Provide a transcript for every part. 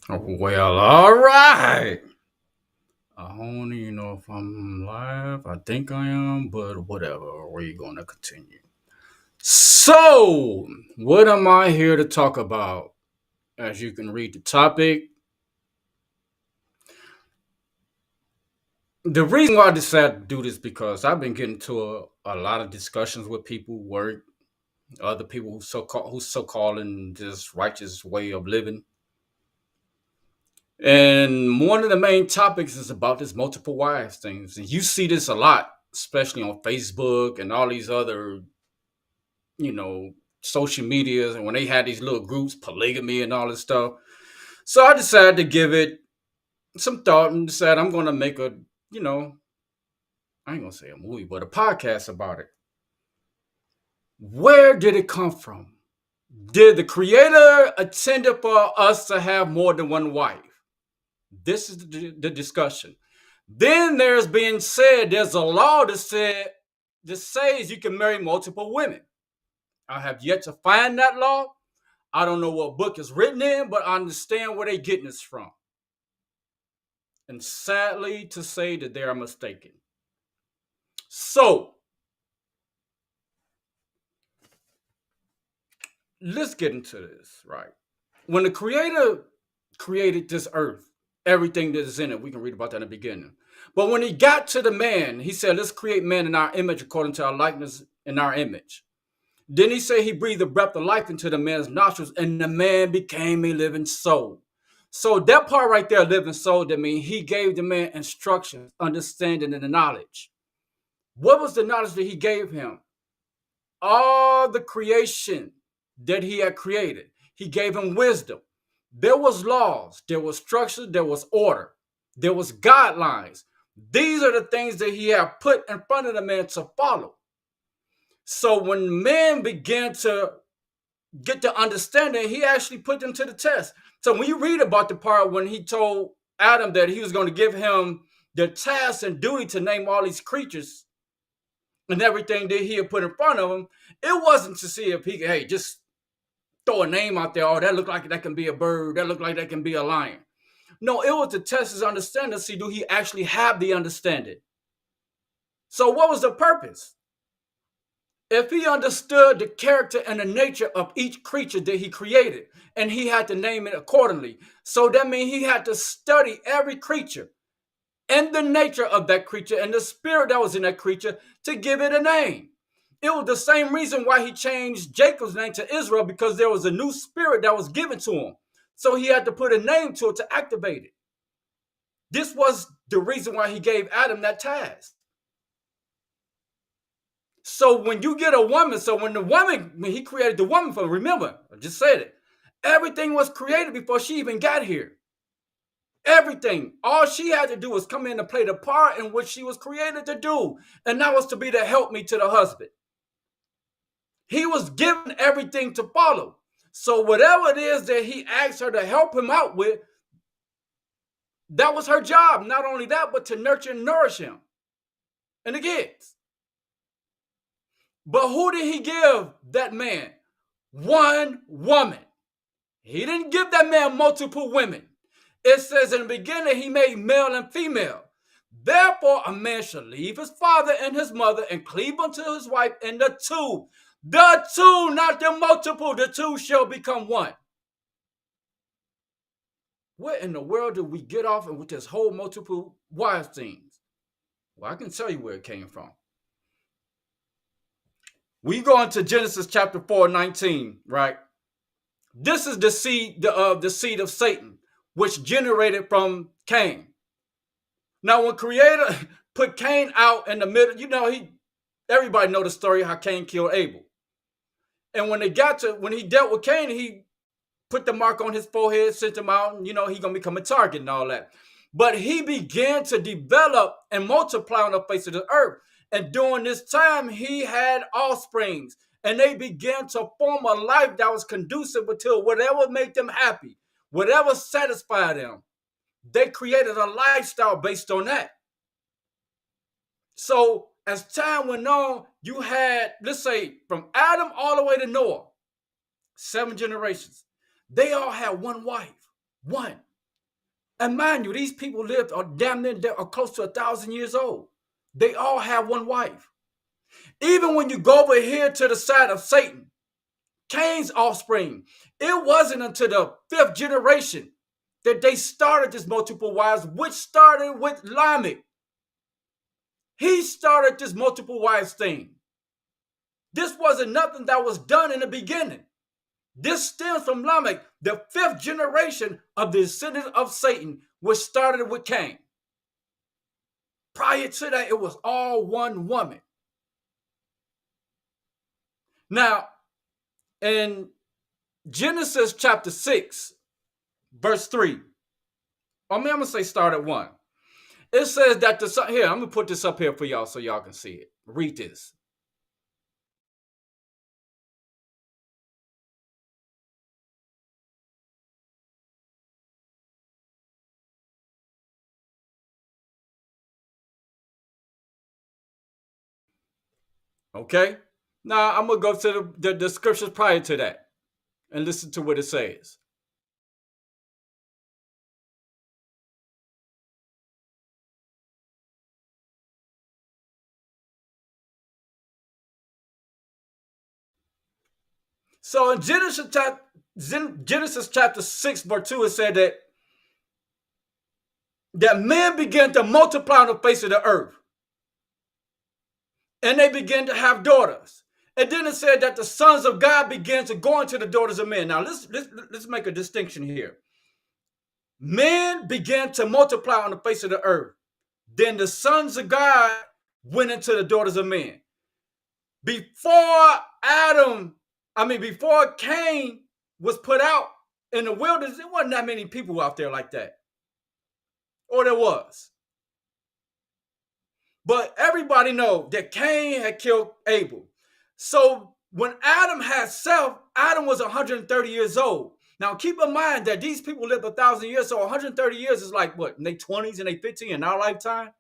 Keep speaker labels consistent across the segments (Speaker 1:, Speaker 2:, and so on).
Speaker 1: Well, all right. I don't even know if I'm live. I think I am, but whatever. We're going to continue. So, what am I here to talk about? As you can read the topic, the reason why I decided to do this because I've been getting to a lot of discussions with people, work, other people who so called in this righteous way of living. And one of the main topics is about this multiple wives things. And you see this a lot, especially on Facebook and all these other, you know, social medias. And when they had these little groups, polygamy and all this stuff. So I decided to give it some thought and decided I'm going to make you know, I ain't going to say a movie, but a podcast about it. Where did it come from? Did the creator intend for us to have more than one wife? This is the discussion. Then there's being said there's a law that says you can marry multiple women. I have yet to find that law. I don't know what book is written in, but I understand where they're getting this from. And sadly to say that they are mistaken. So let's get into this, right? When the creator created this earth, everything that is in it, we can read about that in the beginning. But when he got to the man, he said, let's create man in our image according to our likeness in our image. Then he said he breathed the breath of life into the man's nostrils, and the man became a living soul. So that part right there, living soul, that means he gave the man instructions, understanding, and the knowledge. What was the knowledge that he gave him? All the creation that he had created. He gave him wisdom. There was laws, there was structure, there was order, there was guidelines. These are the things that he had put in front of the man to follow. So when man began to get the understanding, he actually put them to the test. So when you read about the part when he told Adam that he was going to give him the task and duty to name all these creatures and everything that he had put in front of him, it wasn't to see if he could, hey, just throw a name out there. Oh, that look like that can be a bird. That look like that can be a lion. No, it was to test his understanding, see, do he actually have the understanding? So what was the purpose? If he understood the character and the nature of each creature that he created, and he had to name it accordingly, so that means he had to study every creature and the nature of that creature and the spirit that was in that creature to give it a name. It was the same reason why he changed Jacob's name to Israel, because there was a new spirit that was given to him. So he had to put a name to it to activate it. This was the reason why he gave Adam that task. So when you get a woman, so when he created the woman for, remember, I just said it, everything was created before she even got here. Everything. All she had to do was come in and play the part in which she was created to do. And that was to be the helpmeet to the husband. He was given everything to follow. So whatever it is that he asked her to help him out with, that was her job. Not only that, but to nurture and nourish him and the kids. But who did he give that man? One woman. He didn't give that man multiple women. It says in the beginning, he made male and female. Therefore, a man shall leave his father and his mother and cleave unto his wife, and the two, not the multiple, the two shall become one. What in the world did we get off with this whole multiple wives things? Well, I can tell you where it came from. We go into Genesis chapter 4:19, right? This is the seed of Satan, which generated from Cain. Now, when Creator put Cain out in the middle, everybody know the story how Cain killed Abel. And when he dealt with Cain, he put the mark on his forehead, sent him out, and he's gonna become a target and all that. But he began to develop and multiply on the face of the earth. And during this time, he had offsprings, and they began to form a life that was conducive until whatever made them happy, whatever satisfied them. They created a lifestyle based on that. So as time went on, you had, let's say, from Adam all the way to Noah, 7 generations. They all had one wife, one. And mind you, these people lived are damn near are close to 1,000 years old. They all have one wife. Even when you go over here to the side of Satan, Cain's offspring, it wasn't until the fifth generation that they started this multiple wives, which started with Lamech. He started this multiple wives thing. This wasn't nothing that was done in the beginning. This stems from Lamech, the fifth generation of the descendants of Satan, which started with Cain. Prior to that, it was all one woman. Now, in Genesis chapter 6, verse 3, I'm going to say start at 1. It says that the son, here, I'm going to put this up here for y'all so y'all can see it. Read this. Okay? Now, I'm going to go to the scriptures prior to that and listen to what it says. So in Genesis chapter 6, verse 2, it said that men began to multiply on the face of the earth. And they began to have daughters. And then it said that the sons of God began to go into the daughters of men. Now let's make a distinction here. Men began to multiply on the face of the earth. Then the sons of God went into the daughters of men. Before Cain was put out in the wilderness, there wasn't that many people out there like that. Or there was. But everybody knows that Cain had killed Abel. So when Adam had Seth, Adam was 130 years old. Now keep in mind that these people lived 1,000 years, so 130 years is like what, in their 20s and their 50s in our lifetime?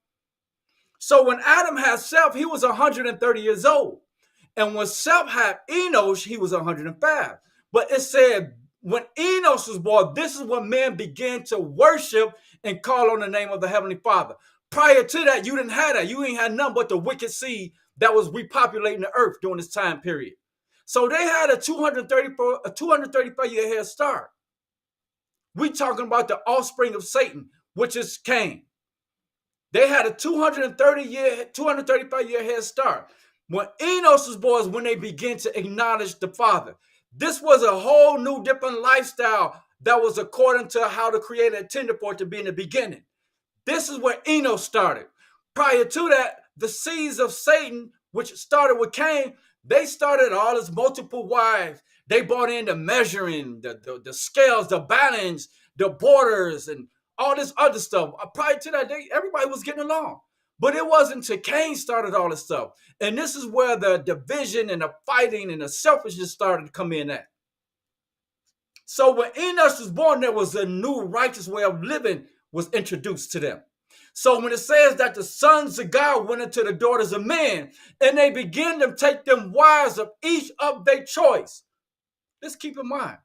Speaker 1: So when Adam had Seth, he was 130 years old. And when Seth had Enosh, he was 105. But it said when Enosh was born, this is when men began to worship and call on the name of the Heavenly Father. Prior to that, you didn't have that. You ain't had nothing but the wicked seed that was repopulating the earth during this time period. So they had a 235-year head start. We talking about the offspring of Satan, which is Cain. They had a 235-year head start. When Enos was born is when they began to acknowledge the Father. This was a whole new different lifestyle that was according to how the Creator intended for it to be in the beginning. This is where Enos started. Prior to that, the seeds of Satan, which started with Cain, they started all his multiple wives. They brought in the measuring, the scales, the balance, the borders, and all this other stuff. Prior to that, everybody was getting along. But it wasn't until Cain started all this stuff. And this is where the division and the fighting and the selfishness started to come in at. So when Enos was born, there was a new righteous way of living was introduced to them. So when it says that the sons of God went into the daughters of men, and they began to take them wives of each of their choice. Let's keep in mind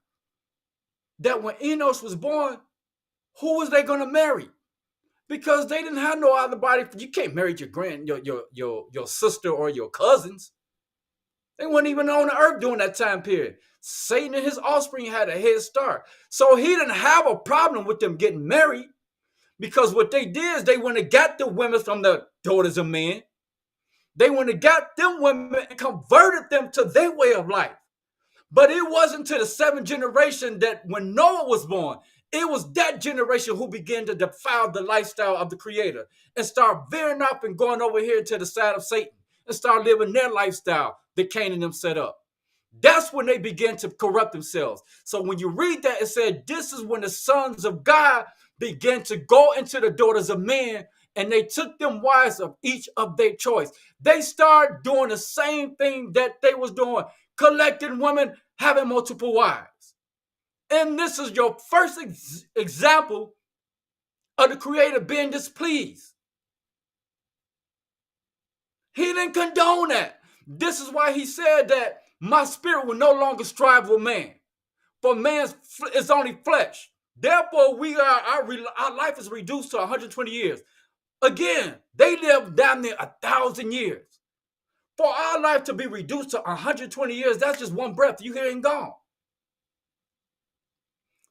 Speaker 1: that when Enos was born, who was they going to marry? Because they didn't have no other body. You can't marry your sister or your cousins. They weren't even on the earth during that time period. Satan and his offspring had a head start. So he didn't have a problem with them getting married. Because what they did is they went and got the women from the daughters of men. They went and got them women and converted them to their way of life. But it wasn't to the seventh generation that when Noah was born, it was that generation who began to defile the lifestyle of the Creator and start veering off and going over here to the side of Satan and start living their lifestyle that Cain and them set up. That's when they began to corrupt themselves. So when you read that, it said, this is when the sons of God began to go into the daughters of men, and they took them wives of each of their choice. They started doing the same thing that they was doing, collecting women, having multiple wives. And this is your first example of the Creator being displeased. He didn't condone that. This is why he said that my spirit will no longer strive with man. For man is only flesh. Therefore, our life is reduced to 120 years. Again, they live down near 1,000 years. For our life to be reduced to 120 years, that's just one breath. You here and gone.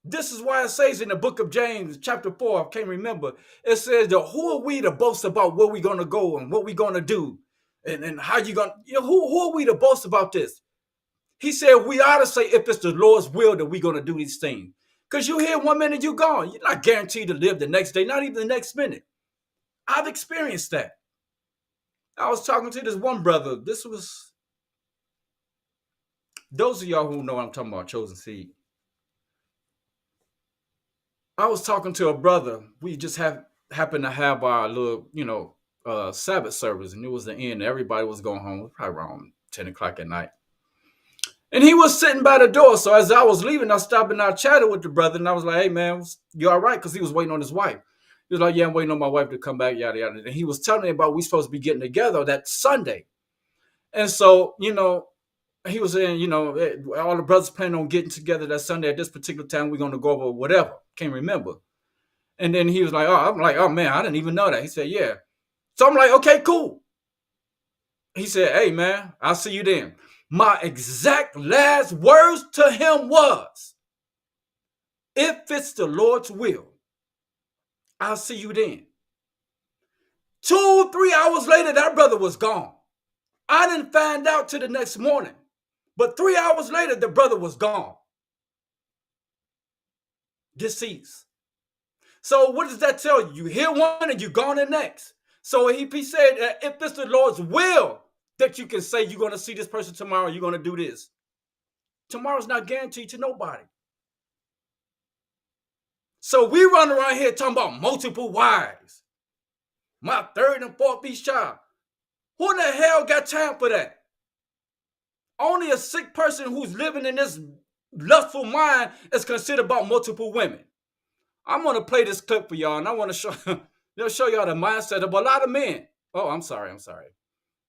Speaker 1: This is why it says in the book of James, chapter 4, I can't remember, it says that who are we to boast about where we're going to go and what we're going to do and how you going to, who are we to boast about this? He said we ought to say if it's the Lord's will that we're going to do these things. Because you here 1 minute, you're gone. You're not guaranteed to live the next day, not even the next minute. I've experienced that. I was talking to this one brother. This was, those of y'all who know what I'm talking about, chosen seed. I was talking to a brother. We just happened to have our little, Sabbath service, and it was the end. Everybody was going home. It was probably around 10 o'clock at night. And he was sitting by the door. So as I was leaving, I stopped and I chatted with the brother, and I was like, "Hey man, you all right?" Because he was waiting on his wife. He was like, "Yeah, I'm waiting on my wife to come back, yada yada." And he was telling me about we supposed to be getting together that Sunday. And so, he was saying, all the brothers planning on getting together that Sunday at this particular time. We're going to go over whatever. Can't remember. And then he was like, I'm like, "Oh man, I didn't even know that." He said, "Yeah." So I'm like, "Okay, cool." He said, "Hey man, I'll see you then." My exact last words to him was, "If it's the Lord's will, I'll see you then." 2, 3 hours later, that brother was gone. I didn't find out till the next morning. But 3 hours later, the brother was gone. Deceased. So what does that tell you? You hear one and you're gone the next. So he said that if it's the Lord's will that you can say you're going to see this person tomorrow, you're going to do this. Tomorrow's not guaranteed to nobody. So we run around here talking about multiple wives. My third and fourth beast child. Who the hell got time for that? Only a sick person who's living in this lustful mind is considered about multiple women. I'm going to play this clip for y'all, and I want to show y'all the mindset of a lot of men. Oh, I'm sorry.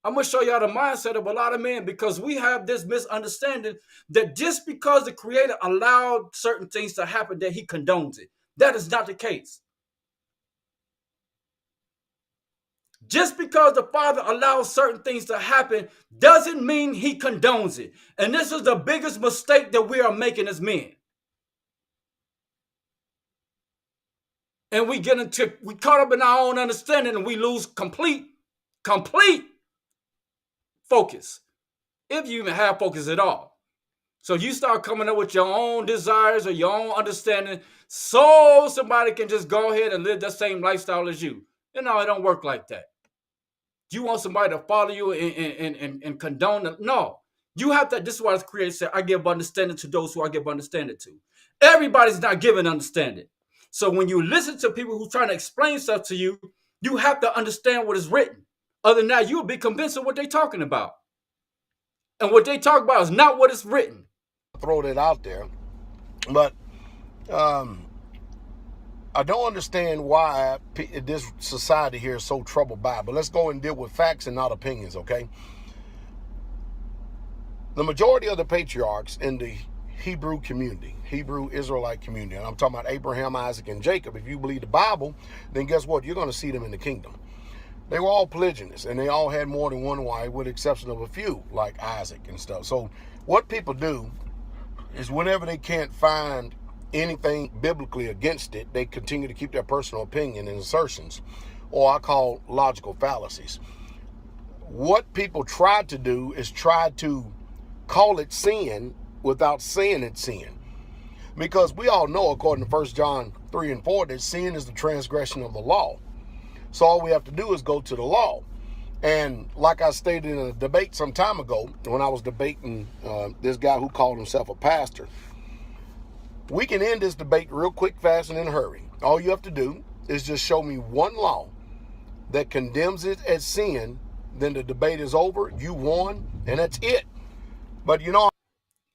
Speaker 1: I'm going to show y'all the mindset of a lot of men, because we have this misunderstanding that just because the Creator allowed certain things to happen, that he condones it. That is not the case. Just because the Father allows certain things to happen doesn't mean he condones it. And this is the biggest mistake that we are making as men. And we caught up in our own understanding, and we lose complete focus. If you even have focus at all. So you start coming up with your own desires or your own understanding, so somebody can just go ahead and live the same lifestyle as you. It don't work like that. You want somebody to follow you and condone it? No. You have to, this is why the Creator said, "I give understanding to those who I give understanding to." Everybody's not given understanding. So when you listen to people who are trying to explain stuff to you, you have to understand what is written. Other than that, you'll be convinced of what they're talking about. And what they talk about is not what is written.
Speaker 2: Throw that out there. But I don't understand why this society here is so troubled by it. But let's go and deal with facts and not opinions, okay? The majority of the patriarchs in the Hebrew community, Hebrew Israelite community, and I'm talking about Abraham, Isaac, and Jacob. If you believe the Bible, then guess what? You're going to see them in the kingdom. They were all polygynous, and they all had more than one wife, with the exception of a few, like Isaac and stuff. So what people do is whenever they can't find anything biblically against it, they continue to keep their personal opinion and assertions, or I call logical fallacies. What people try to do is try to call it sin without saying it's sin. Because we all know, according to 1 John 3 and 4, that sin is the transgression of the law. So all we have to do is go to the law. And like I stated in a debate some time ago, when I was debating this guy who called himself a pastor, we can end this debate real quick, fast, and in a hurry. All you have to do is just show me one law that condemns it as sin, then the debate is over, you won, and that's it. But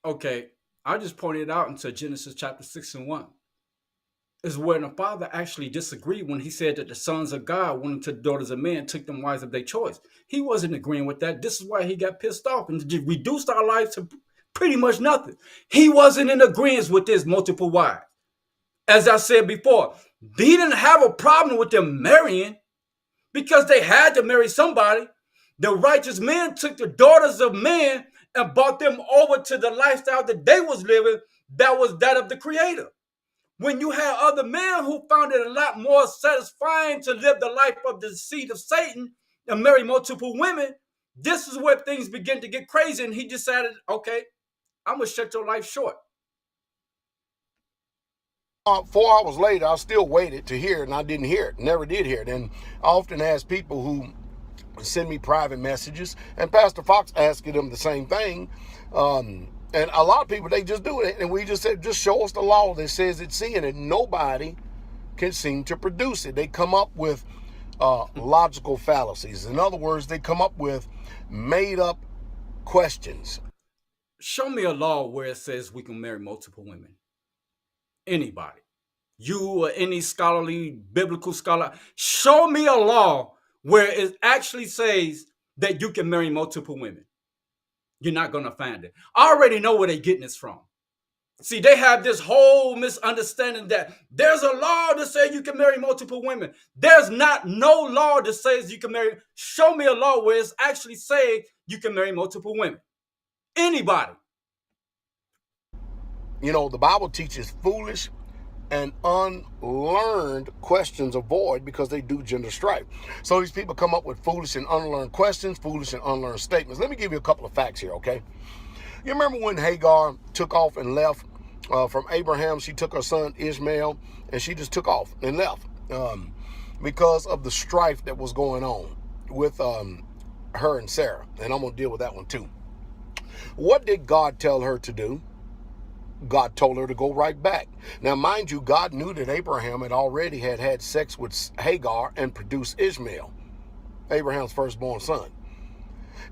Speaker 1: Okay, I just pointed out into Genesis chapter 6 and 1. Is where the Father actually disagreed when he said that the sons of God went into the daughters of men, took them wives of their choice. He wasn't agreeing with that. This is why he got pissed off and just reduced our lives to pretty much nothing. He wasn't in agreement with this multiple wives. As I said before, he didn't have a problem with them marrying because they had to marry somebody. The righteous men took the daughters of men and brought them over to the lifestyle that they was living, that was that of the Creator. When you had other men who found it a lot more satisfying to live the life of the seed of Satan and marry multiple women, this is where things begin to get crazy. And he decided, okay, I'm going to shut your life short.
Speaker 2: 4 hours later, I still waited to hear it, and I didn't hear it. Never did hear it. And I often ask people who send me private messages, and Pastor Fox asking them the same thing. And a lot of people, they just do it. And we just said, just show us the law that says it's sin, and nobody can seem to produce it. They come up with logical fallacies. In other words, they come up with made up questions.
Speaker 1: Show me a law where it says we can marry multiple women. Anybody. You or any scholarly, biblical scholar, show me a law where it actually says that you can marry multiple women. You're not going to find it. I already know where they're getting this from. See, they have this whole misunderstanding that there's a law that says you can marry multiple women. There's not no law that says you can marry. Show me a law where it's actually saying you can marry multiple women. Anybody.
Speaker 2: You know, the Bible teaches foolish and unlearned questions avoid because they do gender strife. So these people come up with foolish and unlearned questions, foolish and unlearned statements. Let me give you a couple of facts here, okay? You remember when Hagar took off and left from Abraham? She took her son Ishmael and she just took off and left because of the strife that was going on with her and Sarah. And I'm going to deal with that one too. What did God tell her to do? God told her to go right back. Now, mind you, God knew that Abraham had already had sex with Hagar and produced Ishmael, Abraham's firstborn son.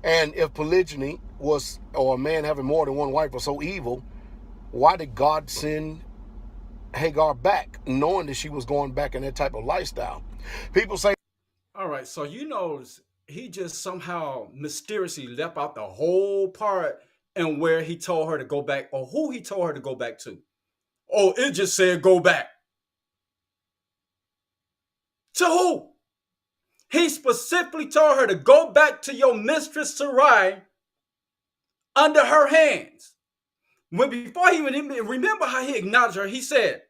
Speaker 2: And if polygyny was, or a man having more than one wife was so evil, why did God send Hagar back, knowing that she was going back in that type of lifestyle? People say,
Speaker 1: all right, so you know, he just somehow mysteriously left out the whole part and where he told her to go back, or who he told her to go back to. Oh, it just said go back. To who? He specifically told her to go back to your mistress Sarai under her hands. When before he even remember how he acknowledged her, he said,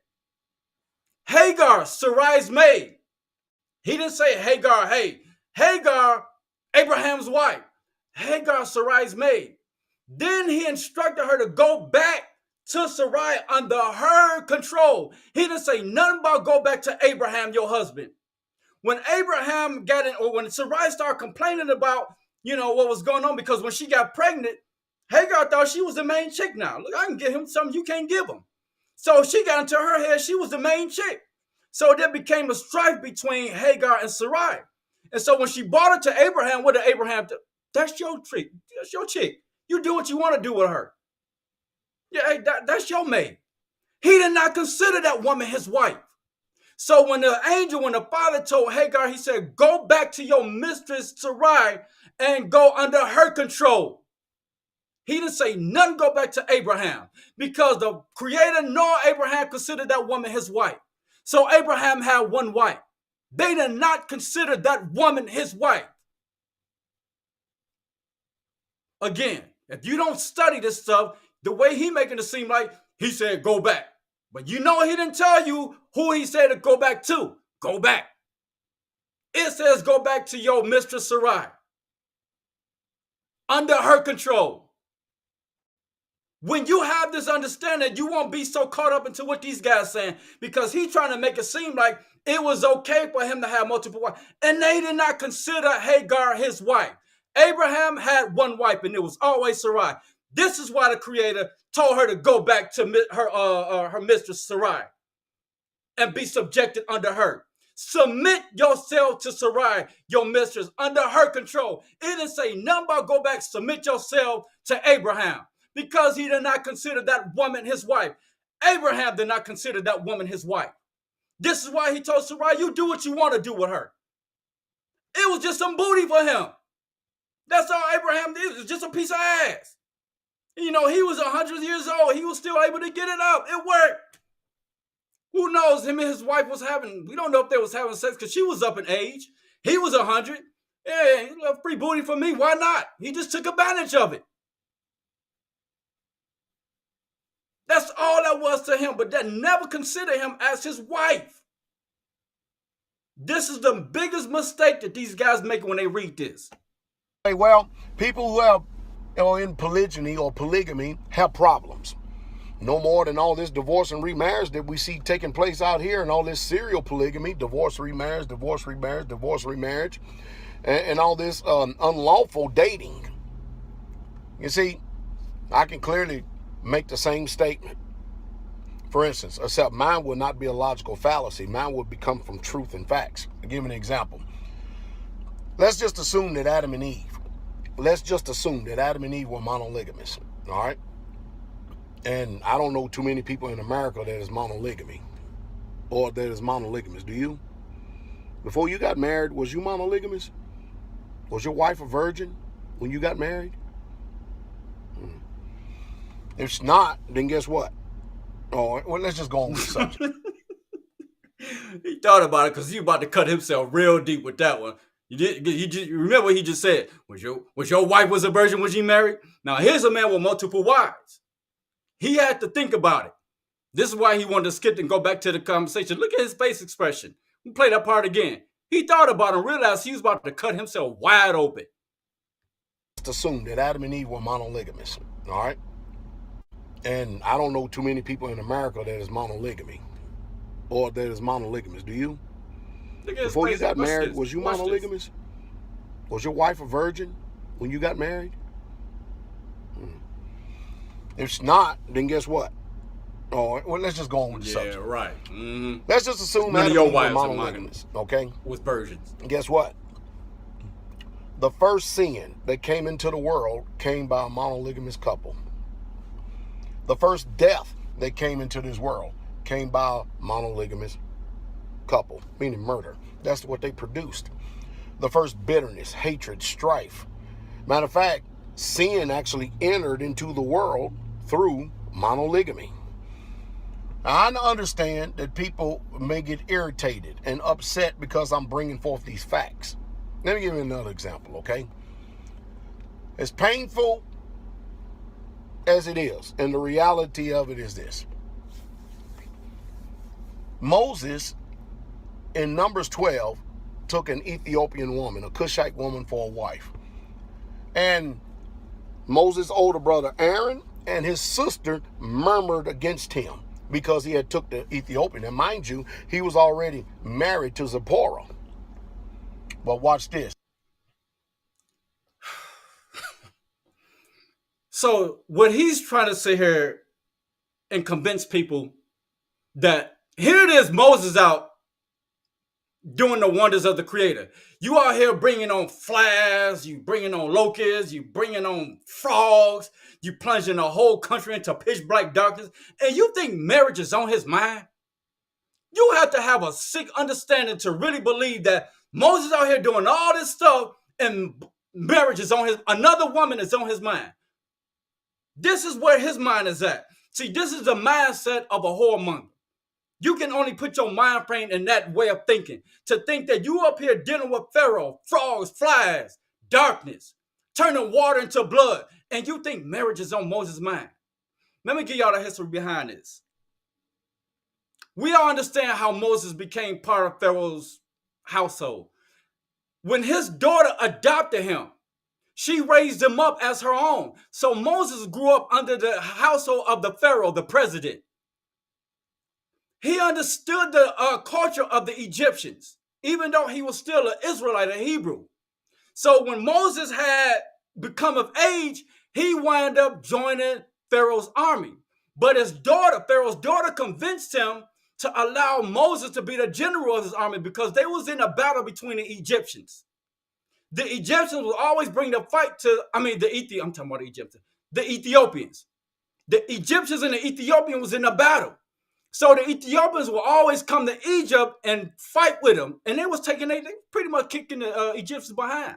Speaker 1: Hagar, Sarai's maid. He didn't say Hagar, hey, Hagar, Abraham's wife. Hagar, Sarai's maid. Then he instructed her to go back to Sarai under her control. He didn't say nothing about go back to Abraham, your husband. When Abraham got in, or when Sarai started complaining about, what was going on, because when she got pregnant, Hagar thought she was the main chick now. Look, I can give him something you can't give him. So she got into her head, she was the main chick. So there became a strife between Hagar and Sarai. And so when she brought her to Abraham, what did Abraham do? That's your trick. That's your chick. You do what you want to do with her. Yeah, hey, that's your maid. He did not consider that woman his wife. So when the father told Hagar, he said, go back to your mistress Sarai and go under her control. He didn't say nothing go back to Abraham because the Creator nor Abraham considered that woman his wife. So Abraham had one wife. They did not consider that woman his wife. Again, if you don't study this stuff, the way he making it seem like he said go back. But he didn't tell you who he said to go back to. Go back. It says go back to your mistress Sarai. Under her control. When you have this understanding, you won't be so caught up into what these guys saying, because he's trying to make it seem like it was okay for him to have multiple wives. And they did not consider Hagar his wife. Abraham had one wife, and it was always Sarai. This is why the Creator told her to go back to her mistress Sarai and be subjected under her. Submit yourself to Sarai, your mistress, under her control. It didn't say nothing about go back, submit yourself to Abraham, because he did not consider that woman his wife. Abraham did not consider that woman his wife. This is why he told Sarai, you do what you want to do with her. It was just some booty for him. That's all Abraham did. It was just a piece of ass. He was 100 years old. He was still able to get it up. It worked. Who knows? Him and his wife was having, we don't know if they was having sex because she was up in age. He was 100. Yeah, free booty for me. Why not? He just took advantage of it. That's all that was to him, but that never considered him as his wife. This is the biggest mistake that these guys make when they read this.
Speaker 2: Hey, well, people who are in polygyny or polygamy have problems. No more than all this divorce and remarriage that we see taking place out here, and all this serial polygamy, divorce, remarriage, divorce, remarriage, divorce, remarriage, and all this unlawful dating. You see, I can clearly make the same statement. For instance, except mine would not be a logical fallacy. Mine would come from truth and facts. I'll give you an example. Let's just assume that Adam and Eve were monogamous, all right? And I don't know too many people in America that is monogamy or that is monogamous. Do you? Before you got married, was you monogamous? Was your wife a virgin when you got married? If not, then guess what? Oh, well, let's just go on with the subject.
Speaker 1: He thought about it because he was about to cut himself real deep with that one. You remember what he just said? Was your wife was a virgin when she married? Now here's a man with multiple wives. He had to think about it. This is why he wanted to skip and go back to the conversation. Look at his face expression. We play that part again. He thought about it and realized he was about to cut himself wide open.
Speaker 2: Just assume that Adam and Eve were monogamous, all right? And I don't know too many people in America that is monogamy or that is monogamous. Do you? Before you got married, was you monogamous? Was your wife a virgin when you got married? If not, then guess what? Oh, well, let's just go on with the subject.
Speaker 1: Yeah, right. Mm-hmm.
Speaker 2: Let's just assume
Speaker 1: None
Speaker 2: Adam
Speaker 1: of your
Speaker 2: and Eve were
Speaker 1: wives are
Speaker 2: monogamous, okay?
Speaker 1: With virgins.
Speaker 2: Guess what? The first sin that came into the world came by a monogamous couple. The first death that came into this world came by a monogamous couple, meaning murder. That's what they produced. The first bitterness, hatred, strife. Matter of fact, sin actually entered into the world through monogamy. Now, I understand that people may get irritated and upset because I'm bringing forth these facts. Let me give you another example, okay? As painful as it is, and the reality of it is this. Moses, in Numbers 12, took an Ethiopian woman, a Cushite woman, for a wife. And Moses' older brother Aaron and his sister murmured against him because he had took the Ethiopian. And mind you, he was already married to Zipporah. But watch this.
Speaker 1: So what he's trying to sit here and convince people that here it is, Moses out doing the wonders of the Creator. You out here bringing on flies, you bringing on locusts, you bringing on frogs, you plunging the whole country into pitch black darkness, and you think marriage is on his mind? You have to have a sick understanding to really believe that Moses out here doing all this stuff and marriage is on another woman is on his mind. This is where his mind is at. See, this is the mindset of a whoremonger. You can only put your mind frame in that way of thinking. To think that you up here dealing with Pharaoh, frogs, flies, darkness, turning water into blood, and you think marriage is on Moses' mind. Let me give y'all the history behind this. We all understand how Moses became part of Pharaoh's household. When his daughter adopted him, she raised him up as her own. So Moses grew up under the household of the Pharaoh, the president. He understood the culture of the Egyptians, even though he was still an Israelite, a Hebrew. So when Moses had become of age, he wound up joining Pharaoh's army. But Pharaoh's daughter convinced him to allow Moses to be the general of his army because they was in a battle between the Egyptians. The Egyptians will always bring the fight to, I'm talking about the Egyptians, the Ethiopians. The Egyptians and the Ethiopians was in a battle. So the Ethiopians will always come to Egypt and fight with them. And they pretty much kicking the Egyptians behind.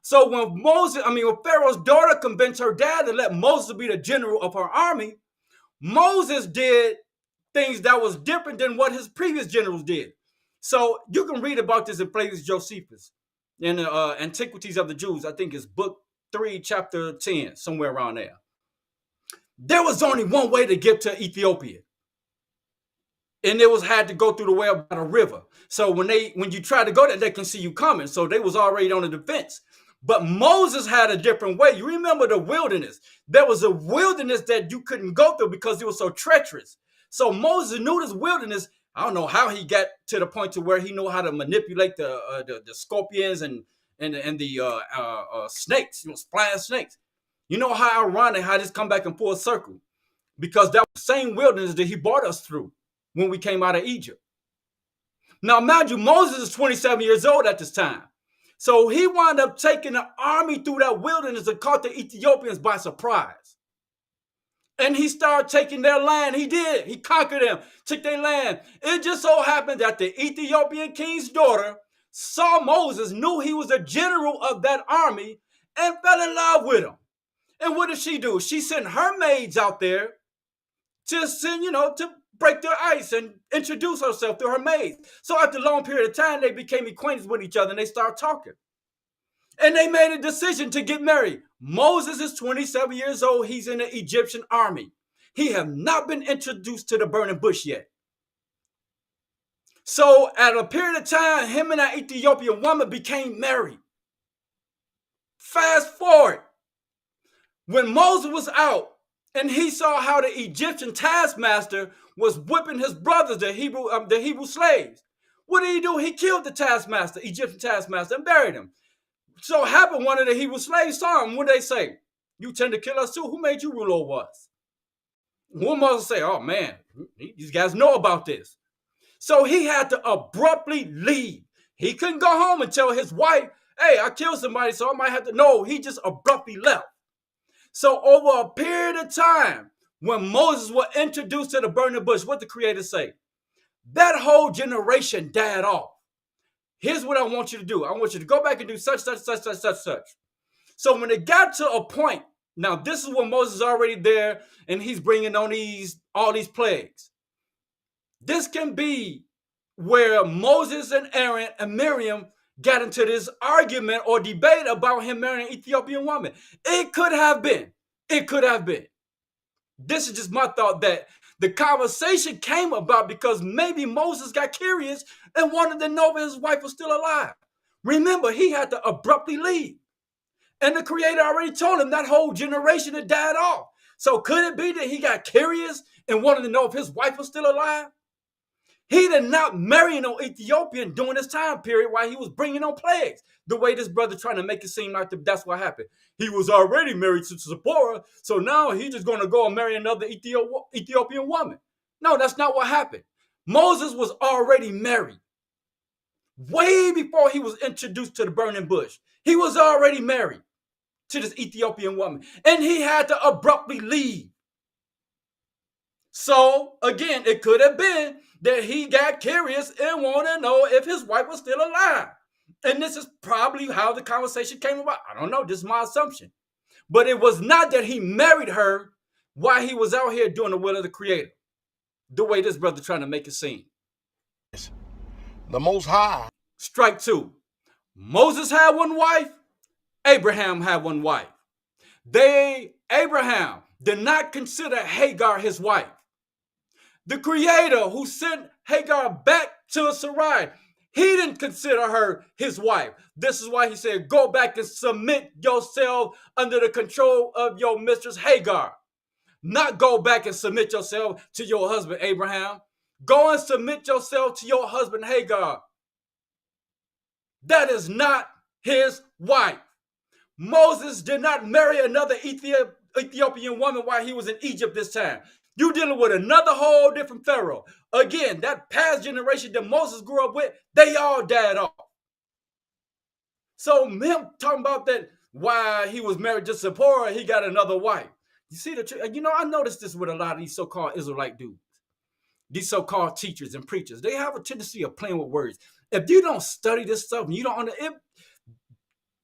Speaker 1: So when Pharaoh's daughter convinced her dad to let Moses be the general of her army, Moses did things that was different than what his previous generals did. So you can read about this in Flavius Josephus in the Antiquities of the Jews. I think it's book 3, chapter 10, somewhere around there. There was only one way to get to Ethiopia, and it was had to go through the way about a river. So when you try to go there, they can see you coming. So they was already on the defense. But Moses had a different way. You remember the wilderness. There was a wilderness that you couldn't go through because it was so treacherous. So Moses knew this wilderness. I don't know how he got to the point to where he knew how to manipulate the scorpions and the snakes, flying snakes. You know how ironic how this come back in full circle, because that was the same wilderness that he brought us through when we came out of Egypt. Now imagine Moses is 27 years old at this time. So he wound up taking an army through that wilderness and caught the Ethiopians by surprise. And he started taking their land. He did. He conquered them, took their land. It just so happened that the Ethiopian king's daughter saw Moses, knew he was a general of that army, and fell in love with him. And what did she do? She sent her maids out there to break the ice and introduce herself to her maids. So after a long period of time, they became acquainted with each other and they started talking. And they made a decision to get married. Moses is 27 years old. He's in the Egyptian army. He have not been introduced to the burning bush yet. So at a period of time, him and that Ethiopian woman became married. Fast forward. When Moses was out and he saw how the Egyptian taskmaster was whipping his brothers, the Hebrew slaves, what did he do? He killed the Egyptian taskmaster, and buried him. So happened one of the Hebrew slaves saw him. What did they say? You tend to kill us too? Who made you rule over us? One Moses say, oh man, these guys know about this. So he had to abruptly leave. He couldn't go home and tell his wife, hey, I killed somebody, so I might have to. No, he just abruptly left. So over a period of time, when Moses was introduced to the burning bush, what the Creator say? That whole generation died off. Here's what I want you to do. I want you to go back and do such. So when it got to a point, now this is when Moses is already there and he's bringing on all these plagues. This can be where Moses and Aaron and Miriam got into this argument or debate about him marrying an Ethiopian woman. It could have been. This is just my thought, that the conversation came about because maybe Moses got curious and wanted to know if his wife was still alive. Remember, he had to abruptly leave. And the Creator already told him that whole generation had died off. So could it be that he got curious and wanted to know if his wife was still alive? He did not marry no Ethiopian during this time period while he was bringing on plagues. The way this brother trying to make it seem like that's what happened. He was already married to Zipporah, so now he's just going to go and marry another Ethiopian woman. No, that's not what happened. Moses was already married. Way before he was introduced to the burning bush. He was already married to this Ethiopian woman. And he had to abruptly leave. So, again, it could have been that he got curious and wanted to know if his wife was still alive. And this is probably how the conversation came about. I don't know. This is my assumption. But it was not that he married her while he was out here doing the will of the Creator. The way this brother trying to make it seem.
Speaker 2: The Most High.
Speaker 1: Strike two. Moses had one wife. Abraham had one wife. Abraham did not consider Hagar his wife. The Creator who sent Hagar back to Sarai, he didn't consider her his wife. This is why he said, go back and submit yourself under the control of your mistress Hagar. Not go back and submit yourself to your husband Abraham. Go and submit yourself to your husband Hagar. That is not his wife. Moses did not marry another Ethiopian woman while he was in Egypt this time. You're dealing with another whole different Pharaoh. Again, that past generation that Moses grew up with, they all died off. So him talking about that while he was married to Zipporah, he got another wife. You see I noticed this with a lot of these so-called Israelite dudes. These so-called teachers and preachers. They have a tendency of playing with words. If you don't study this stuff and you don't understand,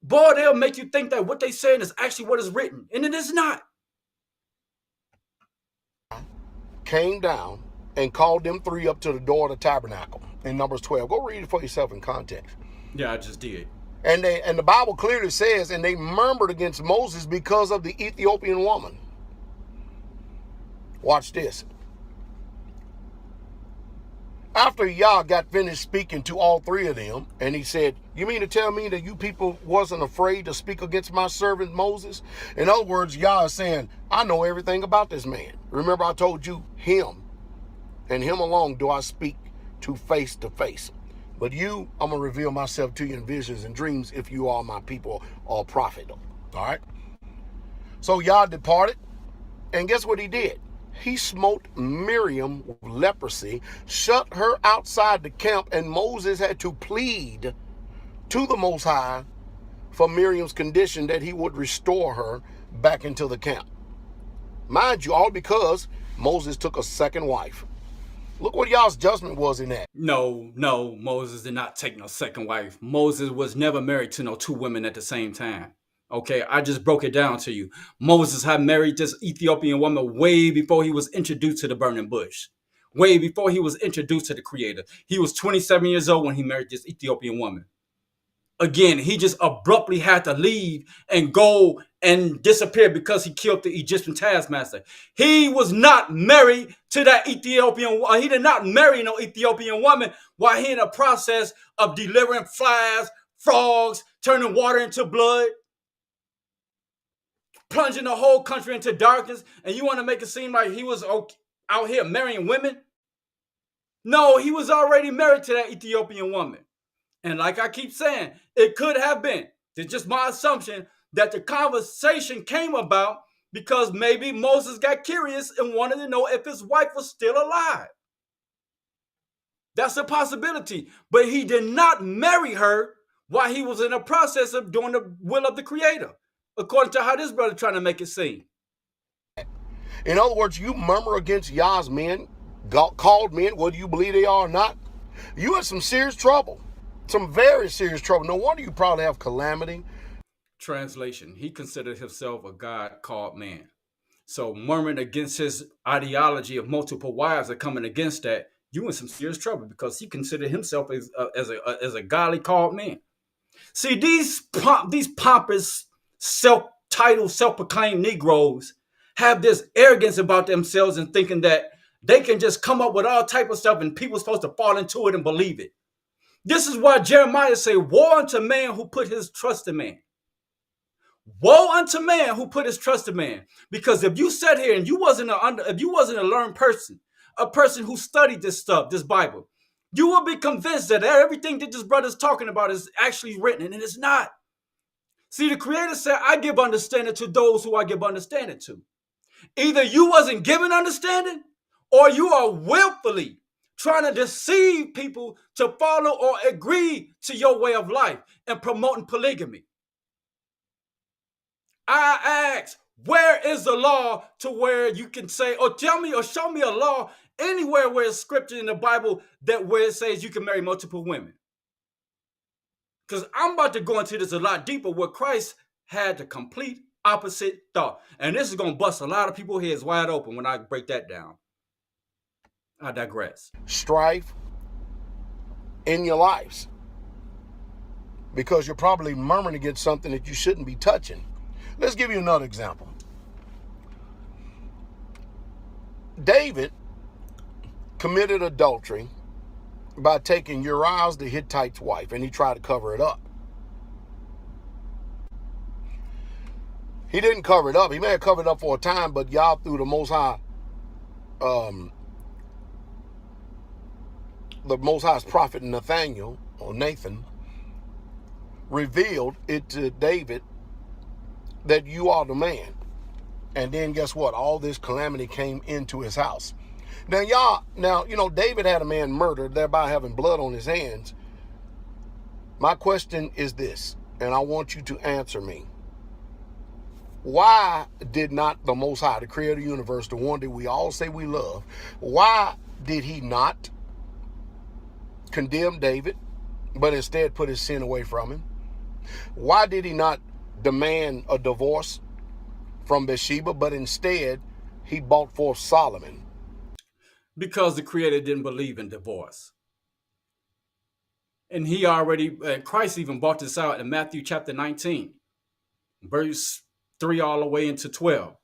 Speaker 1: boy, they'll make you think that what they're saying is actually what is written. And it is not.
Speaker 2: Came down and called them three up to the door of the tabernacle in Numbers 12. Go read it for yourself in context.
Speaker 1: Yeah, I just did.
Speaker 2: And the Bible clearly says, and they murmured against Moses because of the Ethiopian woman. Watch this. After Yah got finished speaking to all three of them, and he said, you mean to tell me that you people wasn't afraid to speak against my servant Moses? In other words, Yah is saying, I know everything about this man. Remember I told you, him and him alone do I speak to face. But you, I'm going to reveal myself to you in visions and dreams if you are my people or prophet. All right? So Yah departed, and guess what he did? He smote Miriam with leprosy, shut her outside the camp, and Moses had to plead to the Most High for Miriam's condition that he would restore her back into the camp. Mind you, all because Moses took a second wife. Look what y'all's judgment was in that.
Speaker 1: No, Moses did not take no second wife. Moses was never married to no two women at the same time. Okay, I just broke it down to you. Moses had married this Ethiopian woman way before he was introduced to the burning bush. Way before he was introduced to the Creator. He was 27 years old when he married this Ethiopian woman. Again, he just abruptly had to leave and go and disappear because he killed the Egyptian taskmaster. He was not married to that Ethiopian. He did not marry no Ethiopian woman while he in the process of delivering flies, frogs, turning water into blood, plunging the whole country into darkness. And you want to make it seem like he was out here marrying women? No, he was already married to that Ethiopian woman. And like I keep saying, it could have been, it's just my assumption, that the conversation came about because maybe Moses got curious and wanted to know if his wife was still alive. That's a possibility. But he did not marry her while he was in the process of doing the will of the Creator, according to how this brother trying to make it seem.
Speaker 2: In other words, you murmur against Yah's men, called men, whether you believe they are or not, you in some serious trouble. Some very serious trouble. No wonder you probably have calamity.
Speaker 1: Translation, he considered himself a God called man. So murmuring against his ideology of multiple wives are coming against that, you in some serious trouble because he considered himself as a godly called man. See, these pompous, self-titled, self-proclaimed Negroes have this arrogance about themselves and thinking that they can just come up with all type of stuff and people are supposed to fall into it and believe it. This is why Jeremiah say, woe unto man who put his trust in man. Woe unto man who put his trust in man. Because if you sat here and you wasn't a learned person, a person who studied this stuff, this Bible, you will be convinced that everything that this brother's talking about is actually written, and it's not. See, the Creator said, I give understanding to those who I give understanding to. Either you wasn't given understanding, or you are willfully trying to deceive people to follow or agree to your way of life and promoting polygamy. I ask, where is the law to where you can say, or tell me or show me a law anywhere where it's scripture in the Bible that where it says you can marry multiple women? Because I'm about to go into this a lot deeper where Christ had the complete opposite thought. And this is going to bust a lot of people's heads wide open when I break that down. I digress.
Speaker 2: Strife in your lives because you're probably murmuring against something that you shouldn't be touching. Let's give you another example. David committed adultery by taking Uriah the Hittite's wife, and he tried to cover it up. He didn't cover it up. He may have covered it up for a time, but Yah through the Most High, the Most High's prophet Nathaniel, or Nathan, revealed it to David that you are the man. And then guess what? All this calamity came into his house. Now, David had a man murdered, thereby having blood on his hands. My question is this, and I want you to answer me. Why did not the Most High, the creator of the universe, the one that we all say we love, why did he not condemn David, but instead put his sin away from him? Why did he not demand a divorce from Bathsheba, but instead he brought forth Solomon?
Speaker 1: Because the Creator didn't believe in divorce. And Christ even brought this out in Matthew chapter 19, verse 3 all the way into 12.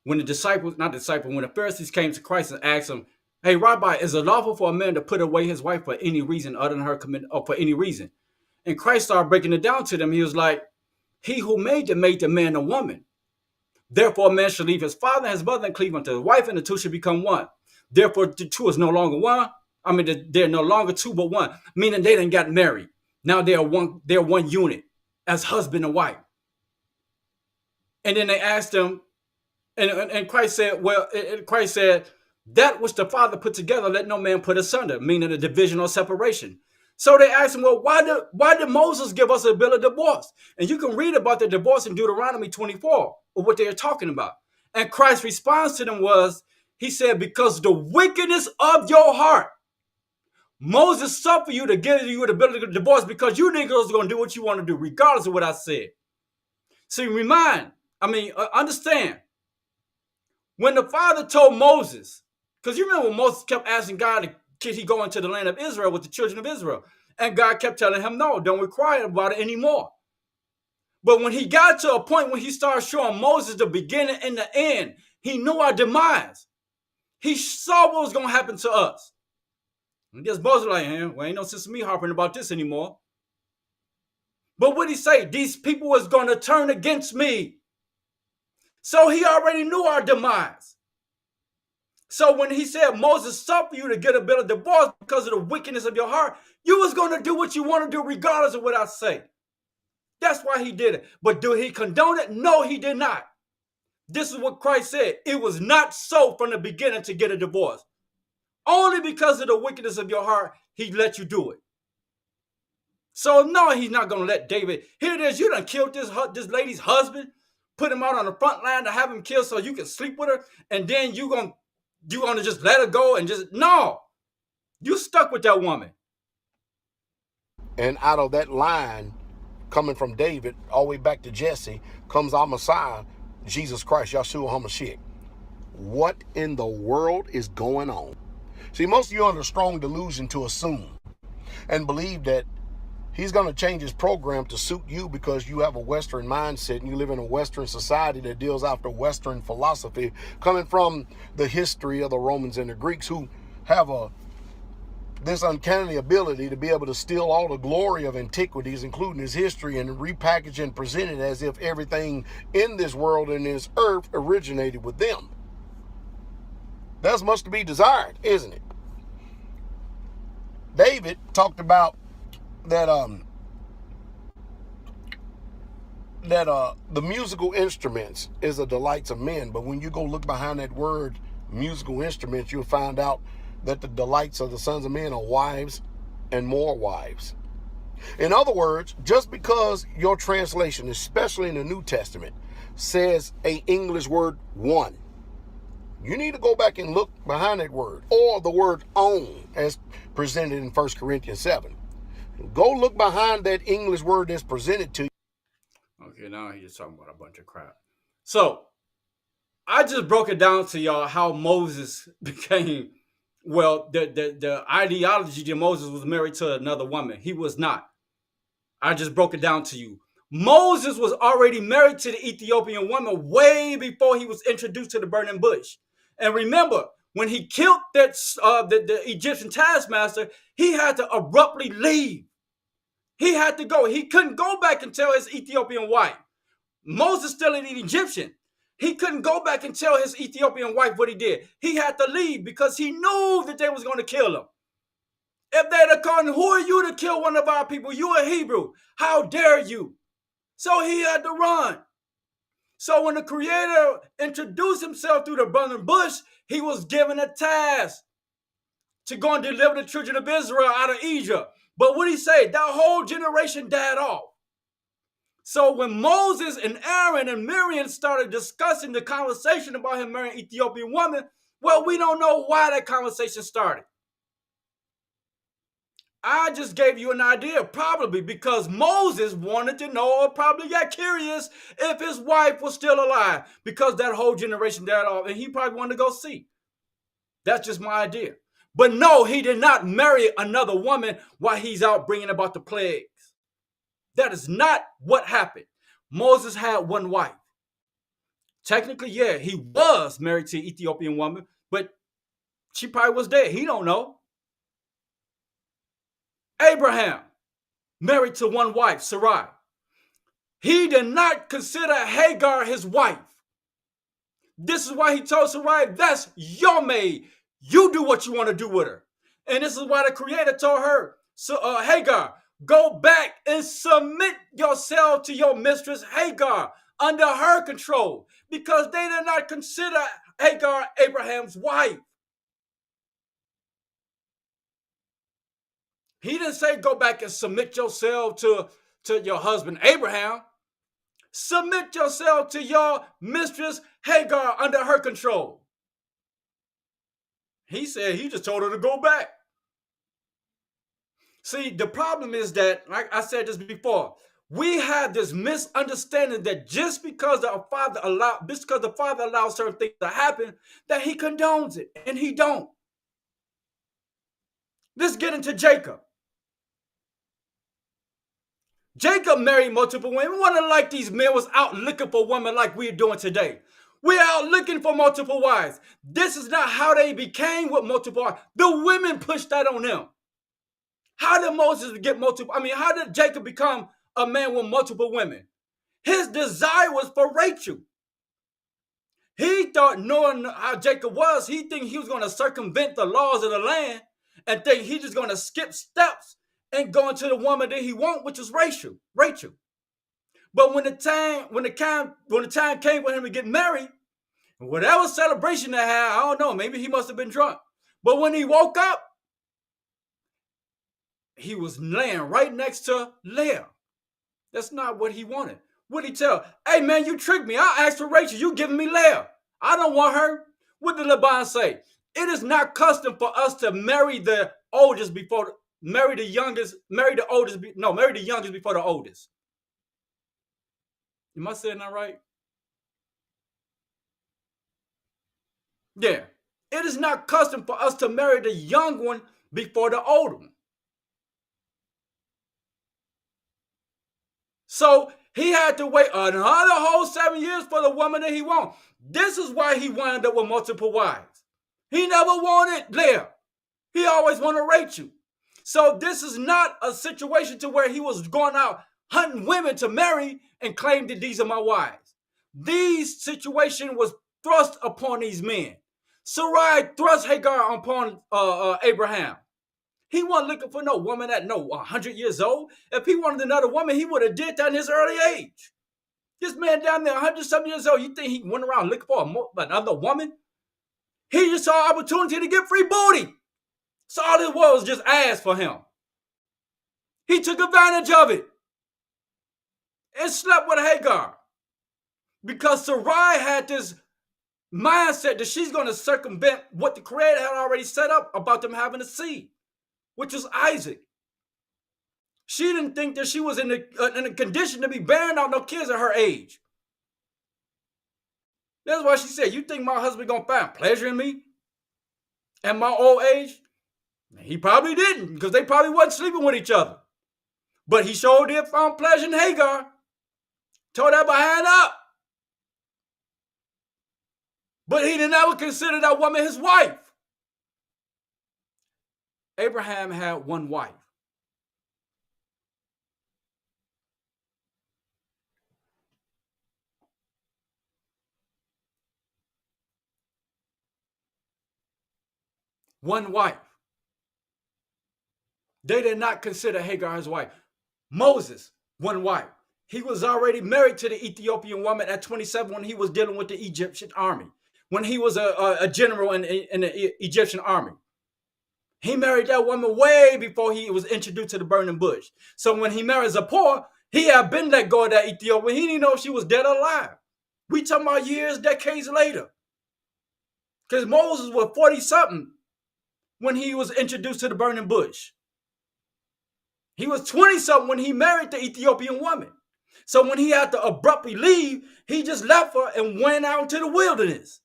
Speaker 1: When the Pharisees came to Christ and asked him, "Hey, Rabbi, is it lawful for a man to put away his wife for any reason other than her commit, or for any reason?" And Christ started breaking it down to them. He was like, "He who made the man and woman. Therefore, a man shall leave his father and his mother and cleave unto his wife, and the two shall become one. Therefore, the two is no longer one. They're no longer two but one, meaning they didn't got married. Now they're one unit as husband and wife." And then they asked him, and Christ said, "That which the Father put together, let no man put asunder," meaning a division or separation. So they asked him, "Well, why did Moses give us a bill of divorce?" And you can read about the divorce in Deuteronomy 24, or what they are talking about. And Christ's response to them was, he said, "Because the wickedness of your heart, Moses suffered you to give you the bill of divorce because you niggas are going to do what you want to do, regardless of what I said." See, understand, when the Father told Moses, because you remember when Moses kept asking God, could he go into the land of Israel with the children of Israel? And God kept telling him, no, don't inquire about it anymore. But when he got to a point when he started showing Moses the beginning and the end, he knew our demise. He saw what was going to happen to us. And guess Moses was like, well, ain't no sense of me harping about this anymore. But what did he say? These people was going to turn against me. So he already knew our demise. So when he said, "Moses suffered you to get a bill of divorce because of the wickedness of your heart," you was going to do what you want to do regardless of what I say. That's why he did it. But did he condone it? No, he did not. This is what Christ said. It was not so from the beginning to get a divorce. Only because of the wickedness of your heart, he let you do it. So no, he's not going to let David. Here it is. You done killed this lady's husband, put him out on the front line to have him killed so you can sleep with her, and then you going to just let her go and just, no. You stuck with that woman.
Speaker 2: And out of that line, coming from David all the way back to Jesse, comes our Messiah, Jesus Christ, Yahshua HaMashiach. What in the world is going on? See, most of you are under a strong delusion to assume and believe that he's going to change his program to suit you because you have a Western mindset and you live in a Western society that deals after Western philosophy, coming from the history of the Romans and the Greeks, who have this uncanny ability to be able to steal all the glory of antiquities, including his history, and repackage and present it as if everything in this world and this earth originated with them. That's much to be desired, isn't it? David talked about that the musical instruments is the delights of men, but when you go look behind that word musical instruments, you'll find out that the delights of the sons of men are wives and more wives. In other words, just because your translation, especially in the New Testament, says a English word one, you need to go back and look behind that word, or the word own as presented in 1 Corinthians 7. Go look behind that English word that's presented to you.
Speaker 1: Okay, now he's just talking about a bunch of crap. So, I just broke it down to y'all how Moses became, well, the ideology that Moses was married to another woman. He was not. I just broke it down to you. Moses was already married to the Ethiopian woman way before he was introduced to the burning bush. And remember, when he killed the Egyptian taskmaster, he had to abruptly leave. He had to go. He couldn't go back and tell his Ethiopian wife. Moses still an Egyptian. He couldn't go back and tell his Ethiopian wife what he did. He had to leave because he knew that they was going to kill him. If they'd have called him, "Who are you to kill one of our people? You a Hebrew. How dare you?" So he had to run. So when the Creator introduced himself through the burning bush, he was given a task to go and deliver the children of Israel out of Egypt. But what did he say? That whole generation died off. So when Moses and Aaron and Miriam started discussing the conversation about him marrying an Ethiopian woman, well, we don't know why that conversation started. I just gave you an idea, probably because Moses wanted to know, or probably got curious, if his wife was still alive, because that whole generation died off, and he probably wanted to go see. That's just my idea. But no, he did not marry another woman while he's out bringing about the plagues. That is not what happened. Moses had one wife. Technically, yeah, he was married to an Ethiopian woman, but she probably was dead. He don't know. Abraham, married to one wife, Sarai. He did not consider Hagar his wife. This is why he told Sarai, that's your maid. You do what you want to do with her. And this is why the Creator told her, Hagar, go back and submit yourself to your mistress Hagar under her control, because they did not consider Hagar Abraham's wife. He didn't say go back and submit yourself to your husband Abraham. Submit yourself to your mistress Hagar under her control. He said he just told her to go back. See, the problem is that, like I said this before, we have this misunderstanding that just because the father allows certain things to happen, that he condones it, and he don't. Let's get into Jacob. Jacob married multiple women. We wasn't like these men was out looking for women like we're doing today. We're out looking for multiple wives. This is not how they became with multiple wives. The women pushed that on them. How did Moses get multiple? How did Jacob become a man with multiple women? His desire was for Rachel. He thought, knowing how Jacob was, he think he was going to circumvent the laws of the land and think he's just going to skip steps and go into the woman that he want, which is Rachel. But when the time came for him to get married, whatever celebration they had, I don't know, maybe he must have been drunk. But when he woke up, he was laying right next to Leah. That's not what he wanted. What did he tell? Hey man, you tricked me. I asked for Rachel. You giving me Leah. I don't want her. What did Laban say? It is not custom for us to marry the oldest before marry the youngest before the oldest. Am I saying that right? Yeah. It is not custom for us to marry the young one before the old one. So he had to wait another whole 7 years for the woman that he wanted. This is why he wound up with multiple wives. He never wanted Leah. He always wanted Rachel. So this is not a situation to where he was going out hunting women to marry and claim that these are my wives. These situation was thrust upon these men. Sarai thrust Hagar upon Abraham. He wasn't looking for no woman at 100 years old. If he wanted another woman, he would have did that in his early age. This man down there, 100-something years old, you think he went around looking for another woman? He just saw an opportunity to get free booty. So all it was just ass for him. He took advantage of it and slept with Hagar. Because Sarai had this mindset that she's going to circumvent what the Creator had already set up about them having a seed, which was Isaac. She didn't think that she was in a condition to be bearing out no kids at her age. That's why she said, you think my husband going to find pleasure in me at my old age? He probably didn't, because they probably wasn't sleeping with each other. But he sure did find pleasure in Hagar. Tore that behind up. But he didn't ever consider that woman his wife. Abraham had one wife. One wife. They did not consider Hagar his wife. Moses, one wife. He was already married to the Ethiopian woman at 27 when he was dealing with the Egyptian army. When he was a general in the Egyptian army. He married that woman way before he was introduced to the burning bush. So when he married Zipporah, he had been let go of that Ethiopian. He didn't know if she was dead or alive. We talking about years, decades later. Because Moses was 40-something when he was introduced to the burning bush. He was 20-something when he married the Ethiopian woman. So when he had to abruptly leave, he just left her and went out into the wilderness.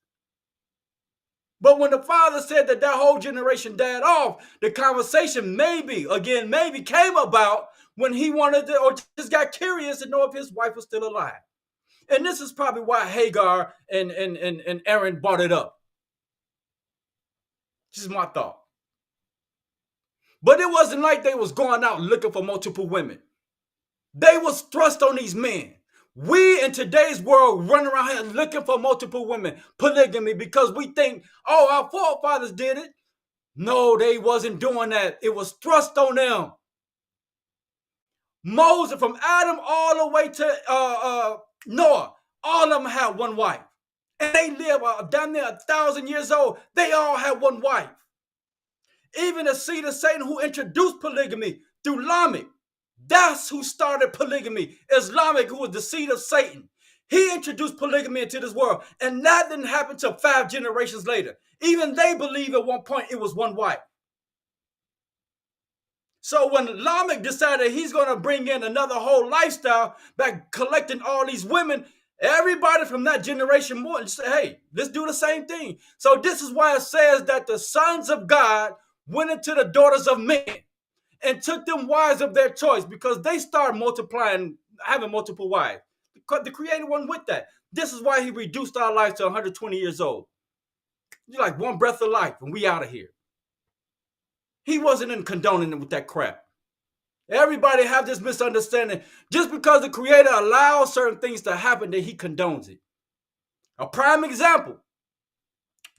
Speaker 1: But when the father said that that whole generation died off, the conversation maybe, again, maybe came about when he wanted to, or just got curious to know if his wife was still alive. And this is probably why Hagar and Aaron brought it up. Just my thought. But it wasn't like they was going out looking for multiple women. They was thrust on these men. We in today's world run around here looking for multiple women, polygamy, because we think, oh, our forefathers did it. No, they wasn't doing that. It was thrust on them. Moses, from Adam all the way to Noah, all of them had one wife. And they live down there 1,000 years old. They all had one wife. Even the seed of Satan who introduced polygamy through Lamech. That's who started polygamy. Lamech, who was the seed of Satan. He introduced polygamy into this world. And that didn't happen until 5 generations later. Even they believe at one point it was one wife. So when Lamech decided he's going to bring in another whole lifestyle by collecting all these women, everybody from that generation said, hey, let's do the same thing. So this is why it says that the sons of God went into the daughters of men and took them wives of their choice, because they started multiplying, having multiple wives. The Creator wasn't with that. This is why he reduced our life to 120 years old. You're like one breath of life and we out of here. He wasn't in condoning it with that crap. Everybody have this misunderstanding. Just because the Creator allows certain things to happen, that he condones it. A prime example,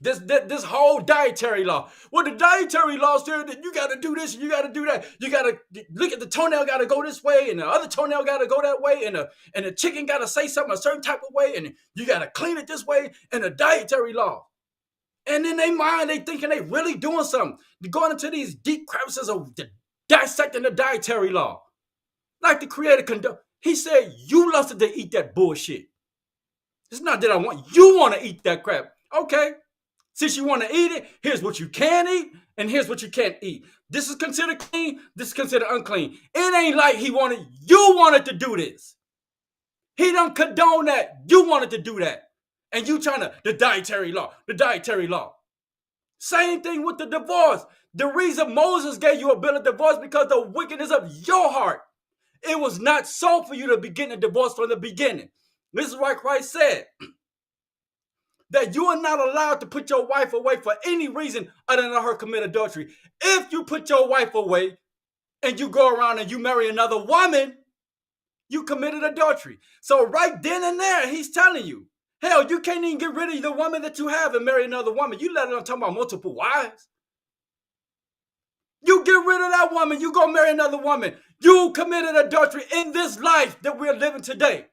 Speaker 1: this whole dietary law. Well, the dietary law said that you got to do this and you got to do that. You got to look at the toenail, got to go this way, and the other toenail got to go that way, and the chicken got to say something a certain type of way, and you got to clean it this way, and the dietary law. And in their mind, they thinking they really doing something. They're going into these deep crevices of dissecting the dietary law. Like the Creator condone. He said, you lusted to eat that bullshit. It's not that I want. You want to eat that crap. Okay. Since you want to eat it, here's what you can eat, and here's what you can't eat. This is considered clean. This is considered unclean. It ain't like you wanted to do this. He don't condone that. You wanted to do that. And you trying to, the dietary law. Same thing with the divorce. The reason Moses gave you a bill of divorce because the wickedness of your heart. It was not so for you to begin a divorce from the beginning. This is why Christ said that you are not allowed to put your wife away for any reason other than her commit adultery. If you put your wife away and you go around and you marry another woman, you committed adultery. So right then and there, he's telling you, hell, you can't even get rid of the woman that you have and marry another woman. You let alone talk about multiple wives. You get rid of that woman, you go marry another woman. You committed adultery in this life that we're living today.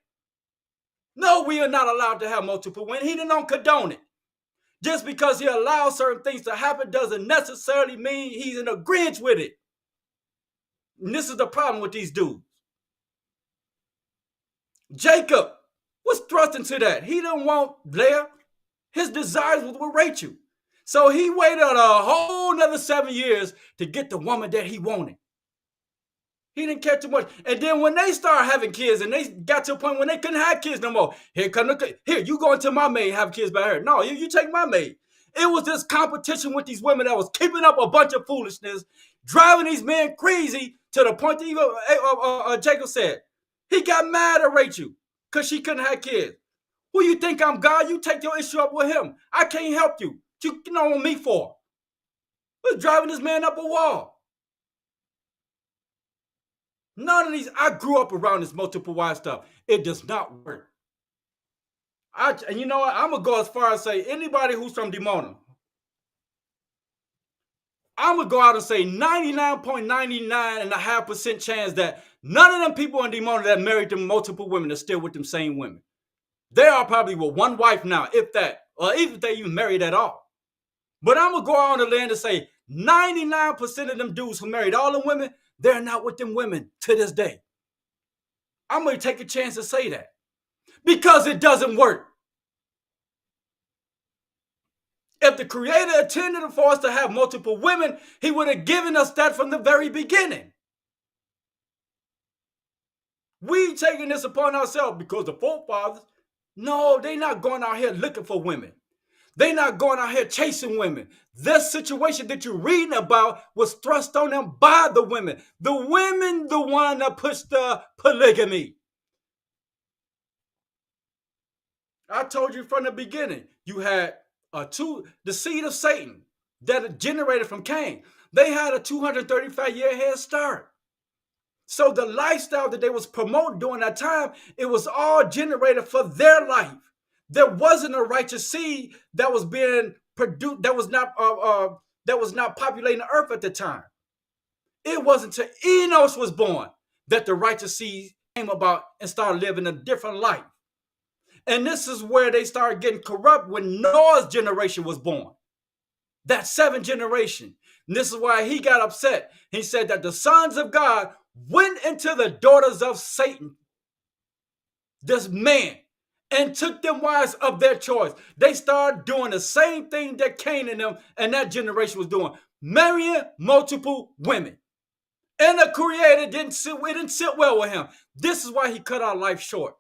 Speaker 1: No, we are not allowed to have multiple women. He didn't condone it. Just because he allows certain things to happen doesn't necessarily mean he's in agreement with it. And this is the problem with these dudes. Jacob was thrust into that. He didn't want Leah. His desires was with Rachel. So he waited a whole another 7 years to get the woman that he wanted. He didn't care too much. And then when they started having kids and they got to a point when they couldn't have kids no more, here, you go into my maid, have kids by her. No, you take my maid. It was this competition with these women that was keeping up a bunch of foolishness, driving these men crazy to the point that even Jacob said, he got mad at Rachel because she couldn't have kids. Who you think I'm, God? You take your issue up with him. I can't help you. You know on me for? Who's driving this man up a wall? None of these, I grew up around this multiple wife stuff. It does not work. And you know what? I'm going to go as far as say anybody who's from Dimona. I'm going to go out and say 99.99.5% chance that none of them people in Dimona that married them multiple women are still with them same women. They are probably with one wife now, if that, or even if they even married at all. But I'm going to go on the land and say 99% of them dudes who married all the women, they're not with them women to this day. I'm going to take a chance to say that because it doesn't work. If the Creator intended for us to have multiple women, he would have given us that from the very beginning. We taking this upon ourselves because the forefathers, no, they're not going out here looking for women. They not going out here chasing women. This situation that you're reading about was thrust on them by the women. The women, the one that pushed the polygamy. I told you from the beginning, you had the seed of Satan that generated from Cain. They had a 235-year head start. So the lifestyle that they was promoting during that time, it was all generated for their life. There wasn't a righteous seed that was being produced, that was not populating the earth at the time. It wasn't until Enos was born that the righteous seed came about and started living a different life. And this is where they started getting corrupt when Noah's generation was born. That seventh generation. And this is why he got upset. He said that the sons of God went into the daughters of Satan, this man, and took them wives of their choice. They started doing the same thing that Cain and them and that generation was doing, marrying multiple women. And the Creator didn't sit well with him. This is why he cut our life short.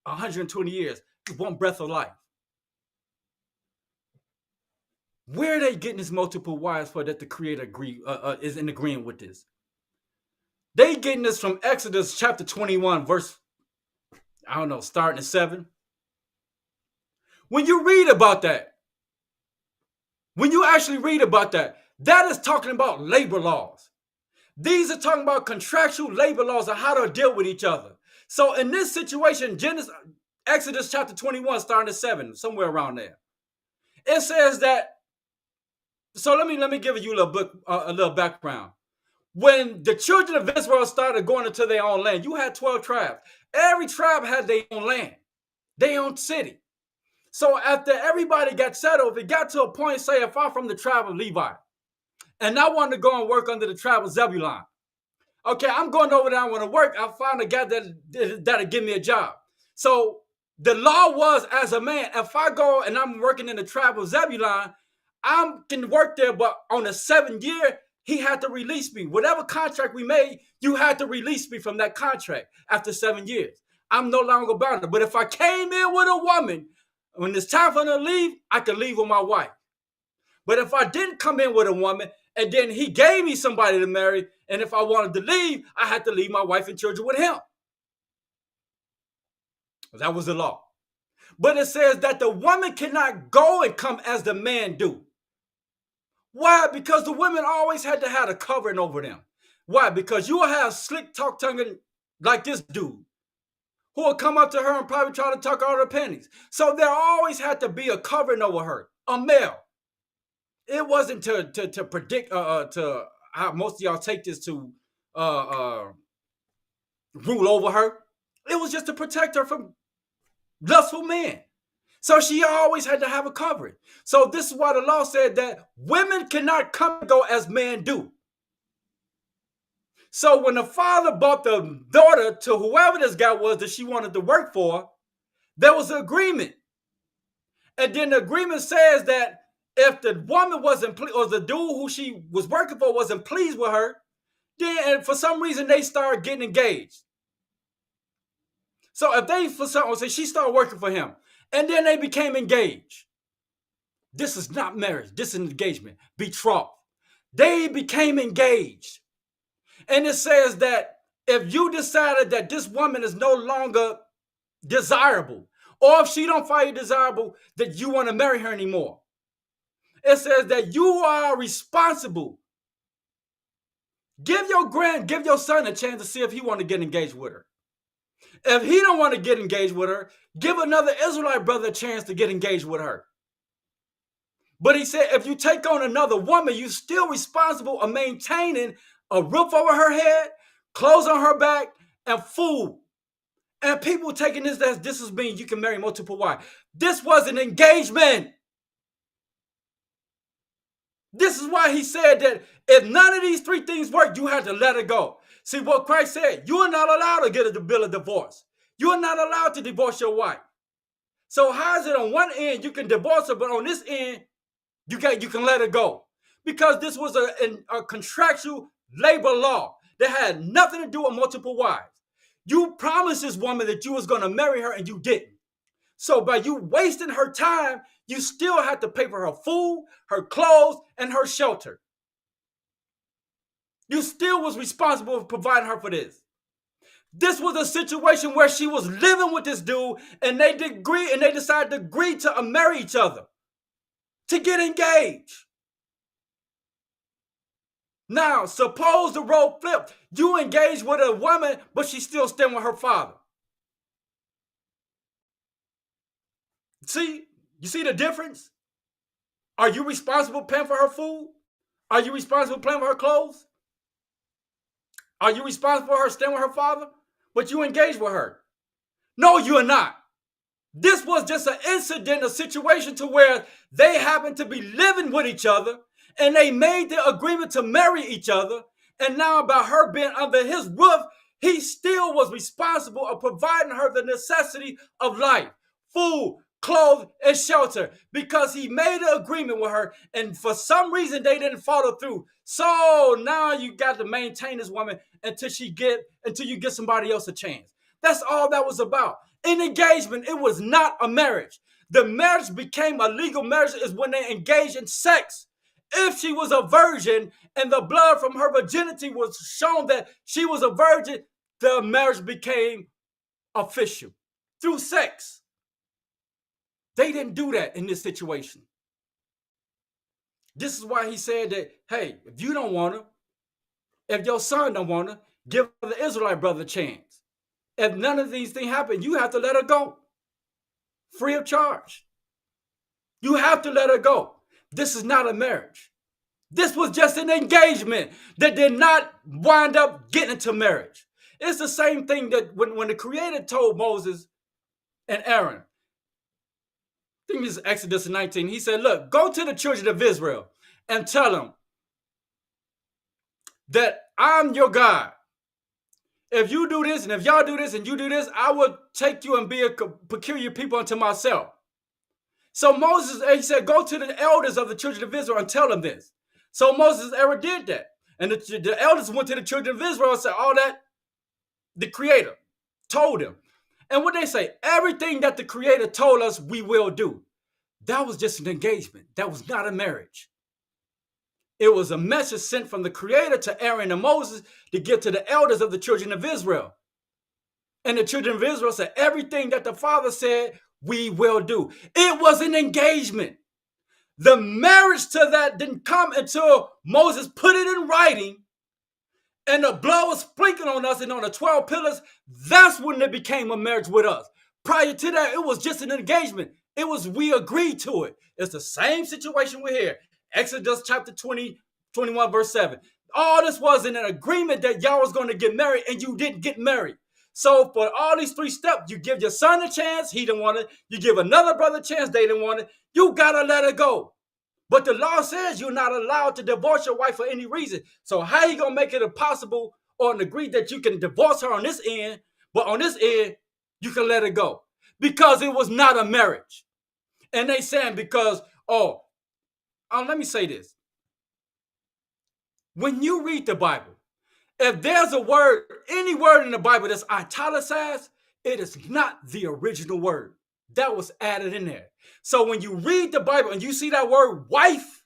Speaker 1: 120 years, one breath of life. Where are they getting this multiple wives for that the Creator is in agreeing with this? They getting this from Exodus chapter 21, verse, starting at 7. When you read about that, when you actually read about that, that is talking about labor laws. These are talking about contractual labor laws and how to deal with each other. So in this situation, Exodus chapter 21, starting at 7, somewhere around there, it says that. So let me give you a little background. When the children of Israel started going into their own land, you had 12 tribes. Every tribe had their own land, their own city. So after everybody got settled, it got to a point, say, if I'm from the tribe of Levi, and I wanted to go and work under the tribe of Zebulun. Okay, I'm going over there, I want to work. I found a guy that'll give me a job. So the law was, as a man, if I go and I'm working in the tribe of Zebulun, I can work there, but on the 7th year, he had to release me. Whatever contract we made, you had to release me from that contract after 7 years. I'm no longer bound. But if I came in with a woman, when it's time for her to leave, I could leave with my wife. But if I didn't come in with a woman, and then he gave me somebody to marry, and if I wanted to leave, I had to leave my wife and children with him. That was the law. But it says that the woman cannot go and come as the man do. Why? Because the women always had to have a covering over them. Why? Because you will have slick talk tonguing like this dude who will come up to her and probably try to tuck out her panties. So there always had to be a covering over her, a male. It wasn't to predict to how most of y'all take this to rule over her. It was just to protect her from lustful men. So she always had to have a covering. So this is why the law said that women cannot come and go as men do. So when the father bought the daughter to whoever this guy was that she wanted to work for, there was an agreement. And then the agreement says that if the woman wasn't pleased, or the dude who she was working for wasn't pleased with her, then for some reason they started getting engaged. So if they, for some reason, she started working for him, and then they became engaged. This is not marriage. This is engagement. Betrothed. They became engaged. And it says that if you decided that this woman is no longer desirable, or if she don't find you desirable, that you want to marry her anymore, it says that you are responsible. Give your son a chance to see if he want to get engaged with her. If he don't want to get engaged with her, give another Israelite brother a chance to get engaged with her. But he said, if you take on another woman, you're still responsible of maintaining a roof over her head, clothes on her back, and food. And people taking this as this is mean you can marry multiple wives. This was an engagement. This is why he said that if none of these three things work, you have to let it go. See what Christ said, you are not allowed to get a bill of divorce. You are not allowed to divorce your wife. So how is it on one end you can divorce her, but on this end, you can let it go? Because this was a contractual labor law that had nothing to do with multiple wives. You promised this woman that you was going to marry her and you didn't. So by you wasting her time, you still have to pay for her food, her clothes, and her shelter. You still was responsible for providing her for this. This was a situation where she was living with this dude, and they decided to agree to marry each other, to get engaged. Now, suppose the role flipped. You engage with a woman, but she's still staying with her father. See, you see the difference? Are you responsible paying for her food? Are you responsible paying for her clothes? Are you responsible for her staying with her father? But you engage with her. No, you are not. This was just an incident, a situation to where they happened to be living with each other, and they made the agreement to marry each other. And now, by her being under his roof, he still was responsible of providing her the necessity of life, food, clothes, and shelter, because he made an agreement with her, and for some reason they didn't follow through. So now you got to maintain this woman until you get somebody else a chance. That's all that was about. In engagement, it was not a marriage. The marriage became a legal marriage is when they engaged in sex. If she was a virgin and the blood from her virginity was shown that she was a virgin, the marriage became official through sex. They didn't do that in this situation. This is why he said that, hey, if you don't want her, if your son don't want her, give the Israelite brother a chance. If none of these things happen, you have to let her go. Free of charge. You have to let her go. This is not a marriage. This was just an engagement that did not wind up getting into marriage. It's the same thing that when the Creator told Moses and Aaron, I think this is Exodus 19, he said, look, go to the children of Israel and tell them that I'm your God. If you do this, and if y'all do this, and you do this, I will take you and be a peculiar people unto myself. So Moses, he said, go to the elders of the children of Israel and tell them this. So Moses and Aaron did that. And the elders went to the children of Israel and said, all that the Creator told them. And what they say, everything that the Creator told us, we will do. That was just an engagement. That was not a marriage. It was a message sent from the Creator to Aaron and Moses to give to the elders of the children of Israel. And the children of Israel said, everything that the Father said, we will do. It was an engagement. The marriage to that didn't come until Moses put it in writing and the blood was sprinkled on us and on the 12 pillars. That's when it became a marriage with us. Prior to that, it was just an engagement. It was, we agreed to it. It's the same situation we're here. Exodus chapter 20, 21, verse 7. All this was in an agreement that y'all was going to get married and you didn't get married. So for all these three steps, you give your son a chance, he didn't want it. You give another brother a chance, they didn't want it. You got to let it go. But the law says you're not allowed to divorce your wife for any reason. So how you going to make it impossible or agree that you can divorce her on this end, but on this end, you can let it go? Because it was not a marriage. And they saying because, let me say this. When you read the Bible, if there's a word, any word in the Bible that's italicized, it is not the original word. That was added in there. So when you read the Bible and you see that word wife,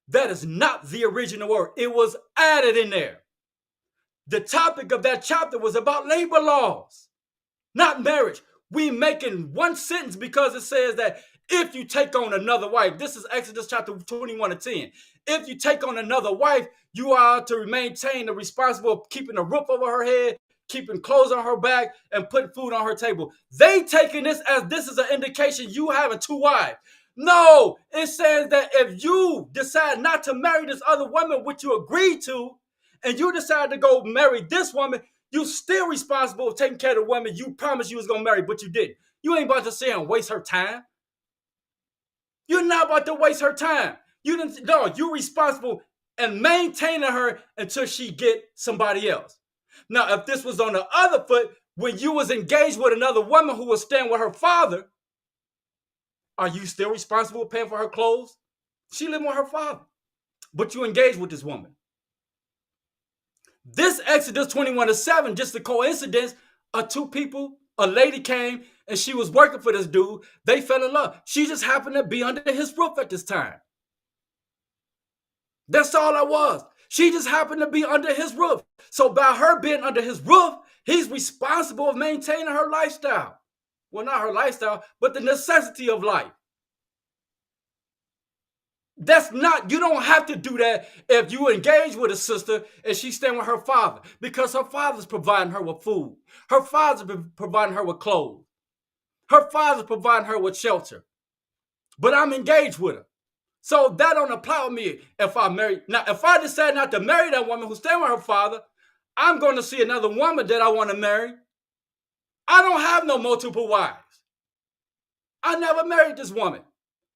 Speaker 1: that is not the original word. It was added in there. The topic of that chapter was about labor laws, not marriage. We making one sentence because it says that if you take on another wife, this is Exodus chapter 21 and 10. If you take on another wife, you are to maintain the responsible of keeping a roof over her head, keeping clothes on her back, and putting food on her table. They taking this as this is an indication you having two wives. No, it says that if you decide not to marry this other woman, which you agreed to, and you decide to go marry this woman, you still responsible for taking care of the woman you promised you was going to marry, but you didn't. You ain't about to sit and waste her time. You're not about to waste her time. You're responsible and maintaining her until she get somebody else. Now, if this was on the other foot, when you was engaged with another woman who was staying with her father, are you still responsible for paying for her clothes? She lived with her father, but you engaged with this woman. This Exodus 21 to 7, just a coincidence of two people, a lady came, and she was working for this dude. They fell in love. She just happened to be under his roof at this time. That's all I was. She just happened to be under his roof. So by her being under his roof, he's responsible of maintaining her lifestyle. Well, not her lifestyle, but the necessity of life. That's not, you don't have to do that if you engage with a sister and she's staying with her father, because her father's providing her with food. Her father's providing her with clothes. Her father's providing her with shelter. But I'm engaged with her. So that don't apply with me if I marry. Now, if I decide not to marry that woman who's staying with her father, I'm going to see another woman that I want to marry. I don't have no multiple wives. I never married this woman.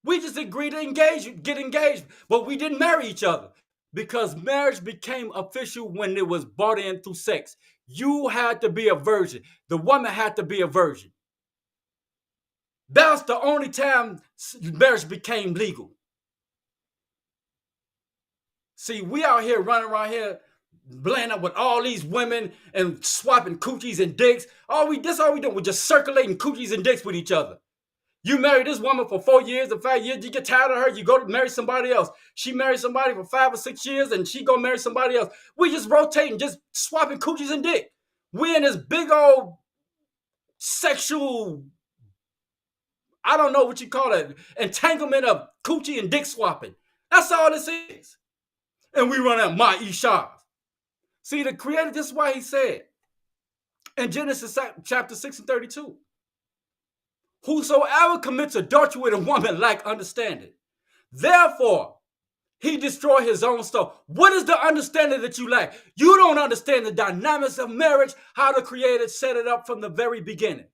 Speaker 1: We just agreed to get engaged, but we didn't marry each other because marriage became official when it was brought in through sex. You had to be a virgin. The woman had to be a virgin. That's the only time marriage became legal. See, we out here running around here, laying up with all these women and swapping coochies and dicks. That's all we do. We're just circulating coochies and dicks with each other. You marry this woman for 4 years or 5 years, you get tired of her, you go to marry somebody else. She marries somebody for 5 or 6 years and she go marry somebody else. We just rotating, just swapping coochies and dick. We in this big old sexual, I don't know what you call it, entanglement of coochie and dick swapping. That's all this is. And we run out my Isha. See, the Creator, this is why he said in Genesis chapter 6 and 32. Whosoever commits adultery with a woman lack understanding. Therefore, he destroy his own soul. What is the understanding that you lack? You don't understand the dynamics of marriage, how the Creator set it up from the very beginning.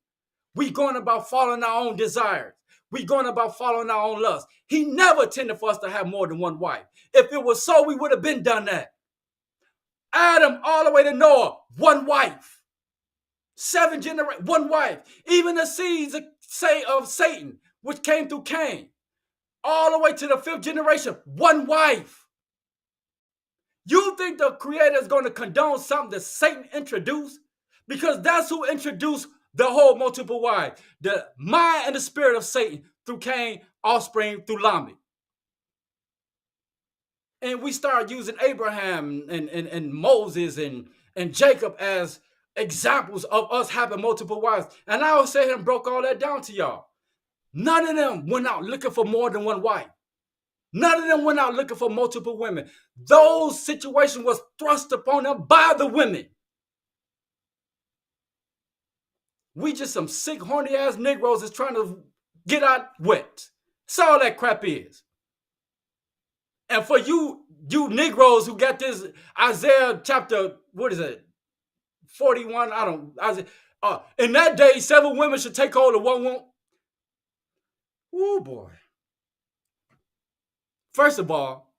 Speaker 1: We going about following our own desires. We going about following our own lust. He never intended for us to have more than one wife. If it was so, we would have been done that. Adam all the way to Noah, one wife. 7 generations, one wife. Even the seeds of Satan, which came through Cain, all the way to the 5th generation, one wife. You think the Creator is going to condone something that Satan introduced? Because that's who introduced the whole multiple wives. The mind and the spirit of Satan through Cain, offspring through Lamech. And we start using Abraham and Moses and Jacob as examples of us having multiple wives. And I will say and broke all that down to y'all. None of them went out looking for more than one wife. None of them went out looking for multiple women. Those situations was thrust upon them by the women. We just some sick, horny ass Negroes is trying to get out wet. That's all that crap is. And for you Negroes who got this Isaiah chapter, what is it? 41, in that day, 7 women should take hold of one woman. Oh boy. First of all,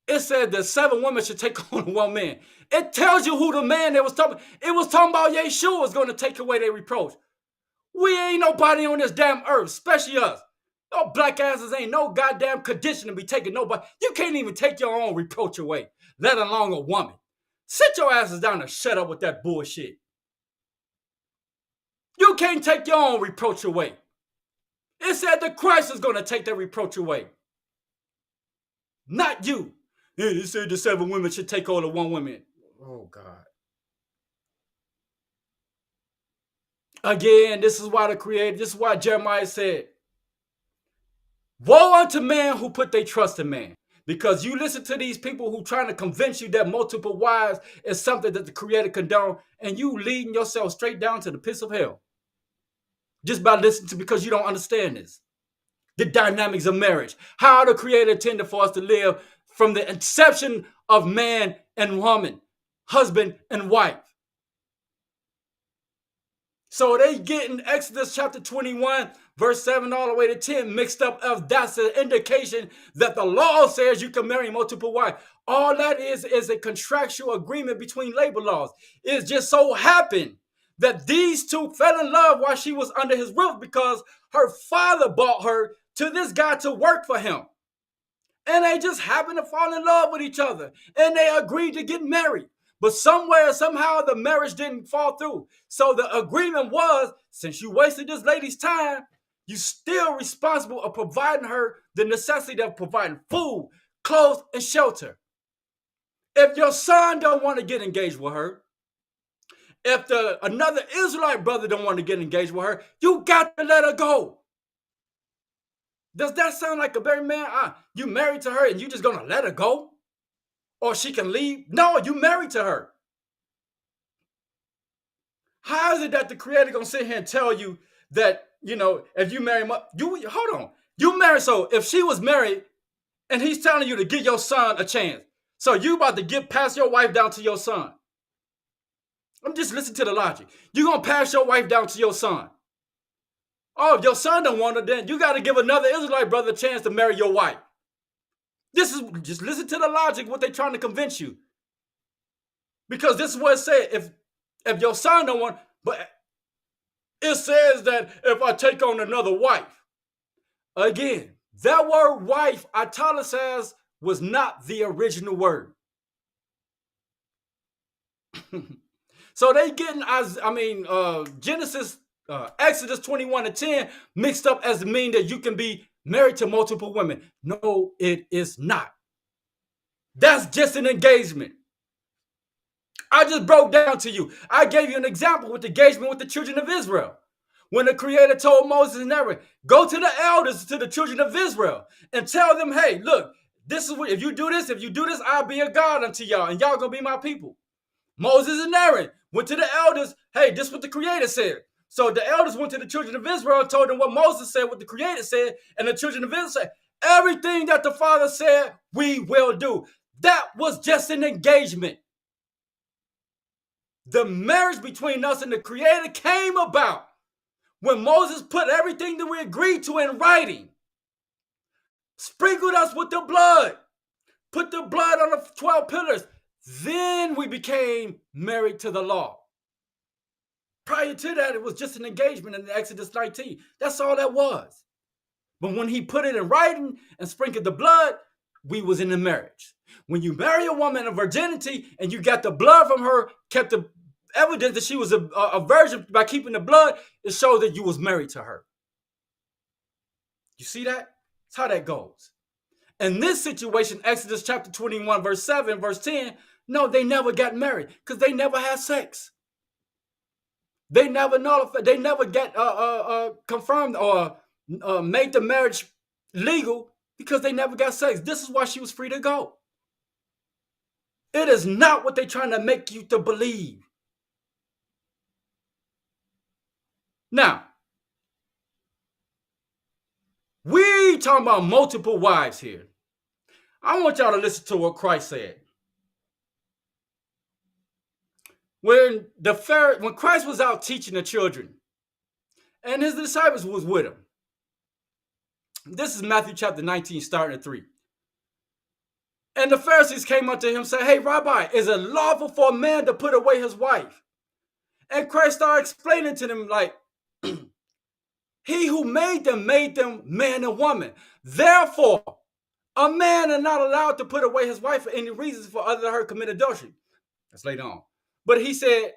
Speaker 1: it said that 7 women should take hold of one man. It tells you who the man that was talking. It was talking about Yeshua was going to take away their reproach. We ain't nobody on this damn earth, especially us. No black asses ain't no goddamn condition to be taking nobody. You can't even take your own reproach away, let alone a woman. Sit your asses down and shut up with that bullshit. You can't take your own reproach away. It said that Christ is going to take that reproach away. Not you. It said the 7 women should take hold of one woman. Oh, God. Again, this is why Jeremiah said, woe unto man who put their trust in man. Because you listen to these people who trying to convince you that multiple wives is something that the Creator condoned, and you leading yourself straight down to the pits of hell. Just by listening to, because you don't understand this. The dynamics of marriage. How the Creator intended for us to live from the inception of man and woman, husband and wife. So they get in Exodus chapter 21, verse 7 all the way to 10 mixed up. That's an indication that the law says you can marry multiple wives. All that is a contractual agreement between labor laws. It just so happened that these two fell in love while she was under his roof because her father bought her to this guy to work for him. And they just happened to fall in love with each other. And they agreed to get married. But somewhere, somehow, the marriage didn't fall through. So the agreement was, since you wasted this lady's time, you still responsible of providing her the necessity of providing food, clothes, and shelter. If your son don't want to get engaged with her, if another Israelite brother don't want to get engaged with her, you got to let her go. Does that sound like a very man? You married to her and you just gonna let her go? Or she can leave? No, you married to her. How is it that the creator gonna sit here and tell you that, if you marry him, hold on. You married, so if she was married and he's telling you to give your son a chance, so you about to pass your wife down to your son. I'm just listening to the logic. You gonna pass your wife down to your son. Oh, if your son don't want her, then you got to give another Israelite brother a chance to marry your wife. Just listen to the logic, what they're trying to convince you. Because this is what it said. If your son don't want, but it says that if I take on another wife, again, that word wife, italicized, was not the original word. So they getting, Genesis, Exodus 21:10 mixed up as to mean that you can be married to multiple women. No, it is not. That's just an engagement. I just broke down to you. I gave you an example with the engagement with the children of Israel. When the Creator told Moses and Aaron, go to the elders, to the children of Israel, and tell them, hey, look, this is what, if you do this, I'll be a God unto y'all, and y'all gonna be my people. Moses and Aaron went to the elders, hey, this is what the Creator said. So the elders went to the children of Israel and told them what Moses said, what the Creator said, and the children of Israel said, everything that the Father said, we will do. That was just an engagement. The marriage between us and the Creator came about when Moses put everything that we agreed to in writing, sprinkled us with the blood, put the blood on the 12 pillars. Then we became married to the law. Prior to that, it was just an engagement in Exodus 19. That's all that was. But when he put it in writing and sprinkled the blood, we was in the marriage. When you marry a woman of virginity and you got the blood from her, kept the evidence that she was a virgin by keeping the blood, it shows that you was married to her. You see that? That's how that goes. In this situation, Exodus chapter 21, verse 7, verse 10, no, they never got married because they never had sex. They never nullified, they never got confirmed or made the marriage legal because they never got sex. This is why she was free to go. It is not what they're trying to make you to believe. Now, we talking about multiple wives here. I want y'all to listen to what Christ said. When Christ was out teaching the children, and his disciples was with him. This is Matthew chapter 19, starting at 3. And the Pharisees came unto him and said, hey, Rabbi, is it lawful for a man to put away his wife? And Christ started explaining to them, like, he who made them man and woman. Therefore, a man is not allowed to put away his wife for any reasons for other than her commit adultery. That's later on. But he said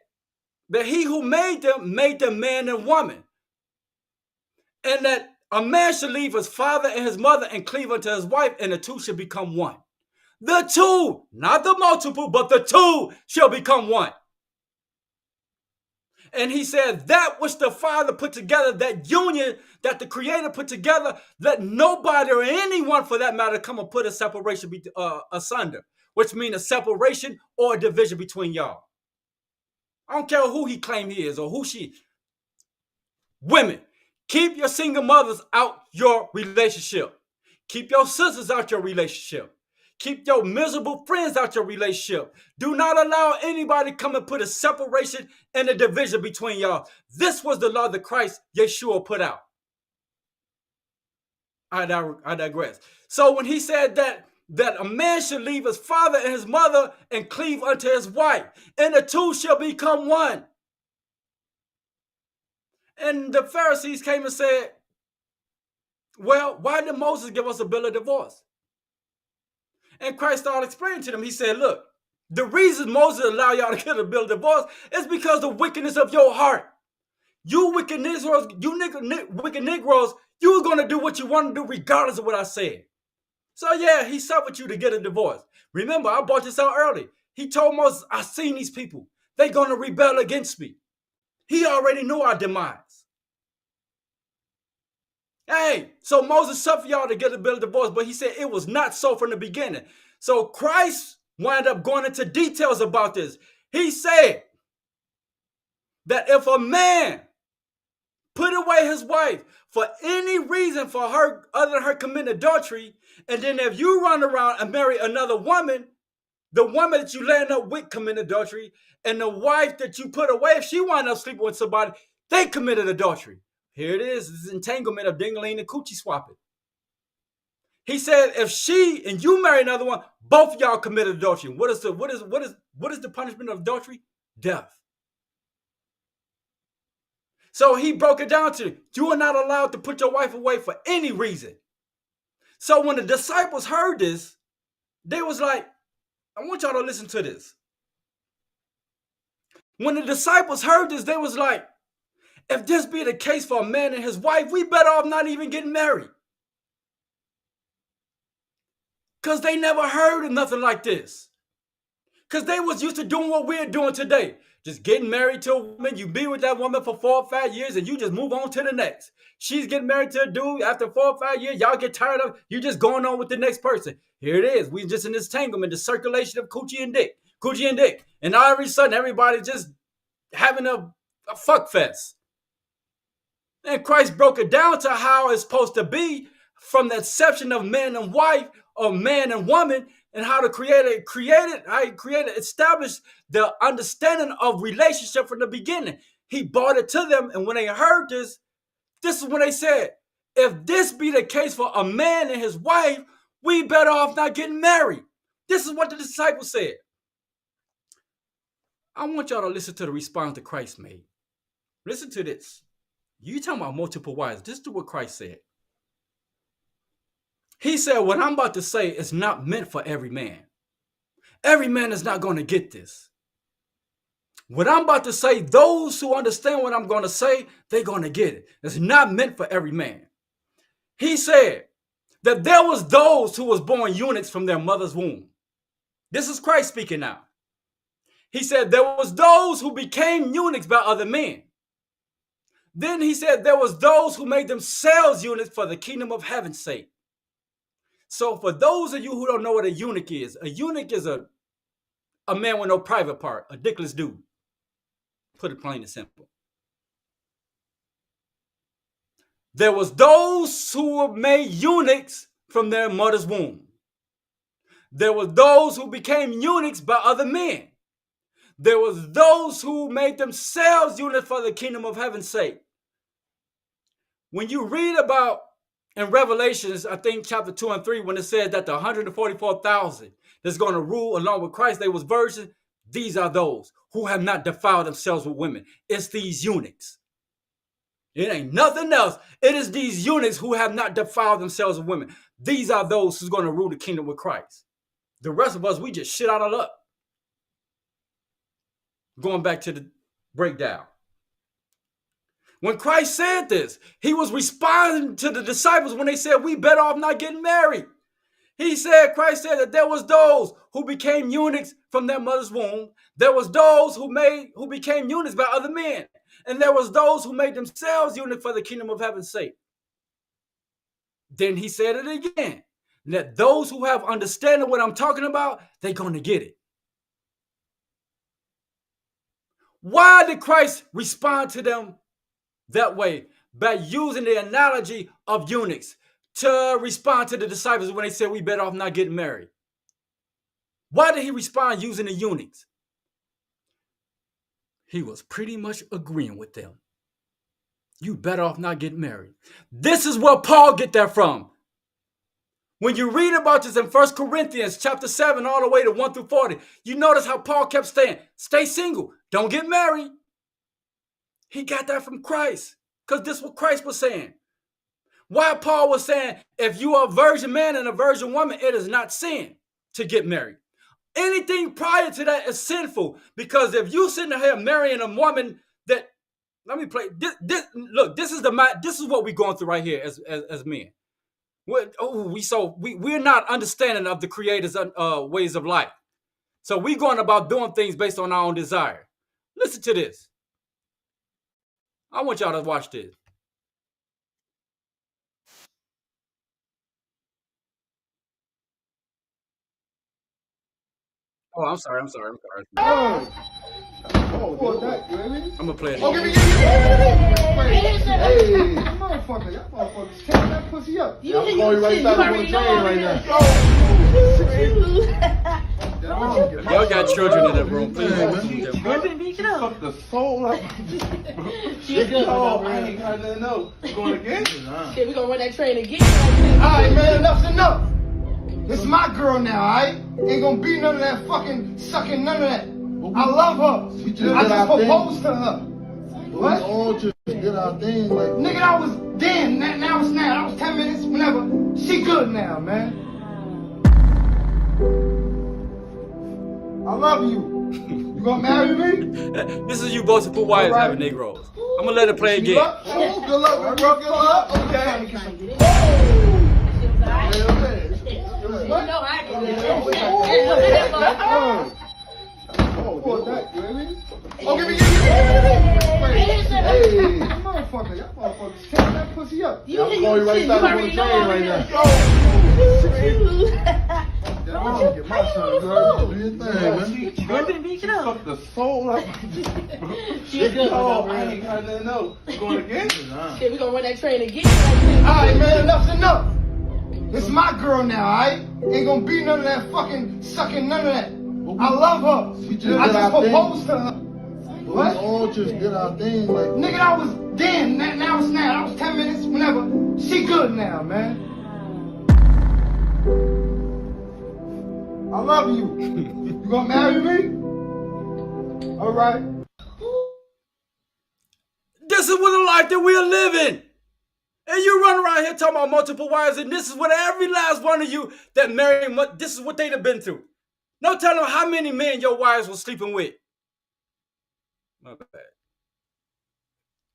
Speaker 1: that he who made them man and woman. And that a man should leave his father and his mother and cleave unto his wife, and the two should become one. The two, not the multiple, but the two shall become one. And he said that which the Father put together, that union that the Creator put together, let nobody or anyone for that matter come and put a separation asunder, which means a separation or a division between y'all. I don't care who he claimed he is or who she is. Women, keep your single mothers out your relationship. Keep your sisters out your relationship. Keep your miserable friends out your relationship. Do not allow anybody to come and put a separation and a division between y'all. This was the law that Christ, Yeshua, put out. I digress. So when he said that a man should leave his father and his mother and cleave unto his wife, and the two shall become one. And the Pharisees came and said, well, why did Moses give us a bill of divorce? And Christ started explaining to them. He said, look, The reason Moses allowed y'all to get a bill of divorce is because the wickedness of your heart. You wicked Negroes, wicked Negroes, you were going to do what you want to do regardless of what I said. So yeah, he suffered you to get a divorce. Remember, I brought this out early. He told Moses, I seen these people. They're going to rebel against me. He already knew our demise. Hey, so Moses suffered y'all to get a bill of divorce, but he said it was not so from the beginning. So Christ wound up going into details about this. He said that if a man put away his wife for any reason for her other than her committing adultery, and then if you run around and marry another woman, the woman that you land up with committed adultery, and the wife that you put away, if she wound up sleeping with somebody, they committed adultery. Here it is, this entanglement of dingling and coochie swapping. He said, if she and you marry another one, both of y'all committed adultery. What is the punishment of adultery? Death. So he broke it down to you are not allowed to put your wife away for any reason. So when the disciples heard this, they was like, I want y'all to listen to this. When the disciples heard this, they was like, if this be the case for a man and his wife, we better off not even getting married. Because they never heard of nothing like this. Because they was used to doing what we're doing today. Just getting married to a woman, you be with that woman for 4 or 5 years and you just move on to the next. She's getting married to a dude after 4 or 5 years, y'all get tired of you just going on with the next person. Here it is. We just in this entanglement, the circulation of coochie and dick. And all of a sudden, everybody just having a fuck fest. And Christ broke it down to how it's supposed to be from the inception of man and wife or man and woman, and how to establish the understanding of relationship from the beginning. He brought it to them, and when they heard this is when they said, if this be the case for a man and his wife, we better off not getting married. This is what the disciples said. I want y'all to listen to the response that Christ made. Listen to this. You talking about multiple wives. This is what Christ said. He said, what I'm about to say is not meant for every man. Every man is not going to get this. What I'm about to say, those who understand what I'm going to say, they're going to get it. It's not meant for every man. He said that there was those who was born eunuchs from their mother's womb. This is Christ speaking now. He said there was those who became eunuchs by other men. Then he said there was those who made themselves eunuchs for the kingdom of heaven's sake. So for those of you who don't know what a eunuch is a man with no private part, a dickless dude. Put it plain and simple. There was those who were made eunuchs from their mother's womb. There was those who became eunuchs by other men. There was those who made themselves eunuchs for the kingdom of heaven's sake. When you read about in Revelations, I think chapter 2 and 3, when it says that the 144,000 that's going to rule along with Christ, they was virgins, these are those who have not defiled themselves with women. It's these eunuchs. It ain't nothing else. It is these eunuchs who have not defiled themselves with women. These are those who's going to rule the kingdom with Christ. The rest of us, we just shit out of luck. Going back to the breakdown. When Christ said this, he was responding to the disciples when they said, we better off not getting married. Christ said that there was those who became eunuchs from their mother's womb. There was those who became eunuchs by other men. And there was those who made themselves eunuchs for the kingdom of heaven's sake. Then he said it again. That those who have understanding what I'm talking about, they're going to get it. Why did Christ respond to them that way? By using the analogy of eunuchs to respond to the disciples when they said we better off not getting married. Why did he respond using the eunuchs? He was pretty much agreeing with them. You better off not getting married. This is where Paul get that from. When you read about this in 1 Corinthians chapter 7 all the way to 1 through 40, you notice how Paul kept saying, stay single, don't get married. He got that from Christ, because this is what Christ was saying. Why Paul was saying, if you are a virgin man and a virgin woman, it is not sin to get married. Anything prior to that is sinful, because if you sitting here marrying a woman that, let me play look, this is what we're going through right here as men. We're not understanding of the Creator's ways of life. So we going about doing things based on our own desire. Listen to this. I want y'all to watch this. Oh, I'm sorry. I'm gonna play it.
Speaker 3: Oh, give me. Hey, motherfucker, y'all motherfuckers tearing that pussy up.
Speaker 4: You I'm going right now. I'm on the train right now.
Speaker 1: Y'all got children in that room, please.
Speaker 4: Fuck the soul up.
Speaker 5: She's good.
Speaker 4: I ain't got nothing else. Going again?
Speaker 5: Shit, we gonna run that train again.
Speaker 3: Alright, man, enough's enough. This is my girl now, alright? Ain't gonna be none of that fucking sucking, none of that. I love her. I just proposed to her. What?
Speaker 4: We all just did our thing, like.
Speaker 3: Nigga, I was then. Now it's now. That was 10 minutes, whenever. She good now, man. I love you. You gonna marry me?
Speaker 1: This is you multiple wives having Negroes. I'm gonna let it play again.
Speaker 3: Good luck, bro. Good luck. Okay.
Speaker 5: You know I can do it.
Speaker 3: Oh, give me. Hey, motherfucker, y'all motherfuckers tearing that pussy up.
Speaker 5: You
Speaker 4: I'm going right now. I'm on the train right now.
Speaker 3: Get my son, girl.
Speaker 4: Do your thing, man. Fuck the soul up.
Speaker 5: She's good.
Speaker 4: I ain't got nothing else. Going again?
Speaker 5: Shit, we gonna run that train again.
Speaker 3: Alright, man, enough's enough. This is my girl now, alright? Ain't gonna be none of that fucking sucking, none of that. I love her. I just proposed to her. What?
Speaker 4: We all just did our thing, like.
Speaker 3: Nigga, I was then. Now it's now. That was 10 minutes, whenever. She good now, man. I love you. You gonna marry me? Alright.
Speaker 1: This is what the life that we are living. And you run around here talking about multiple wives, and this is what every last one of you that marry, this is what they'd have been through. No telling how many men your wives were sleeping with. My bad.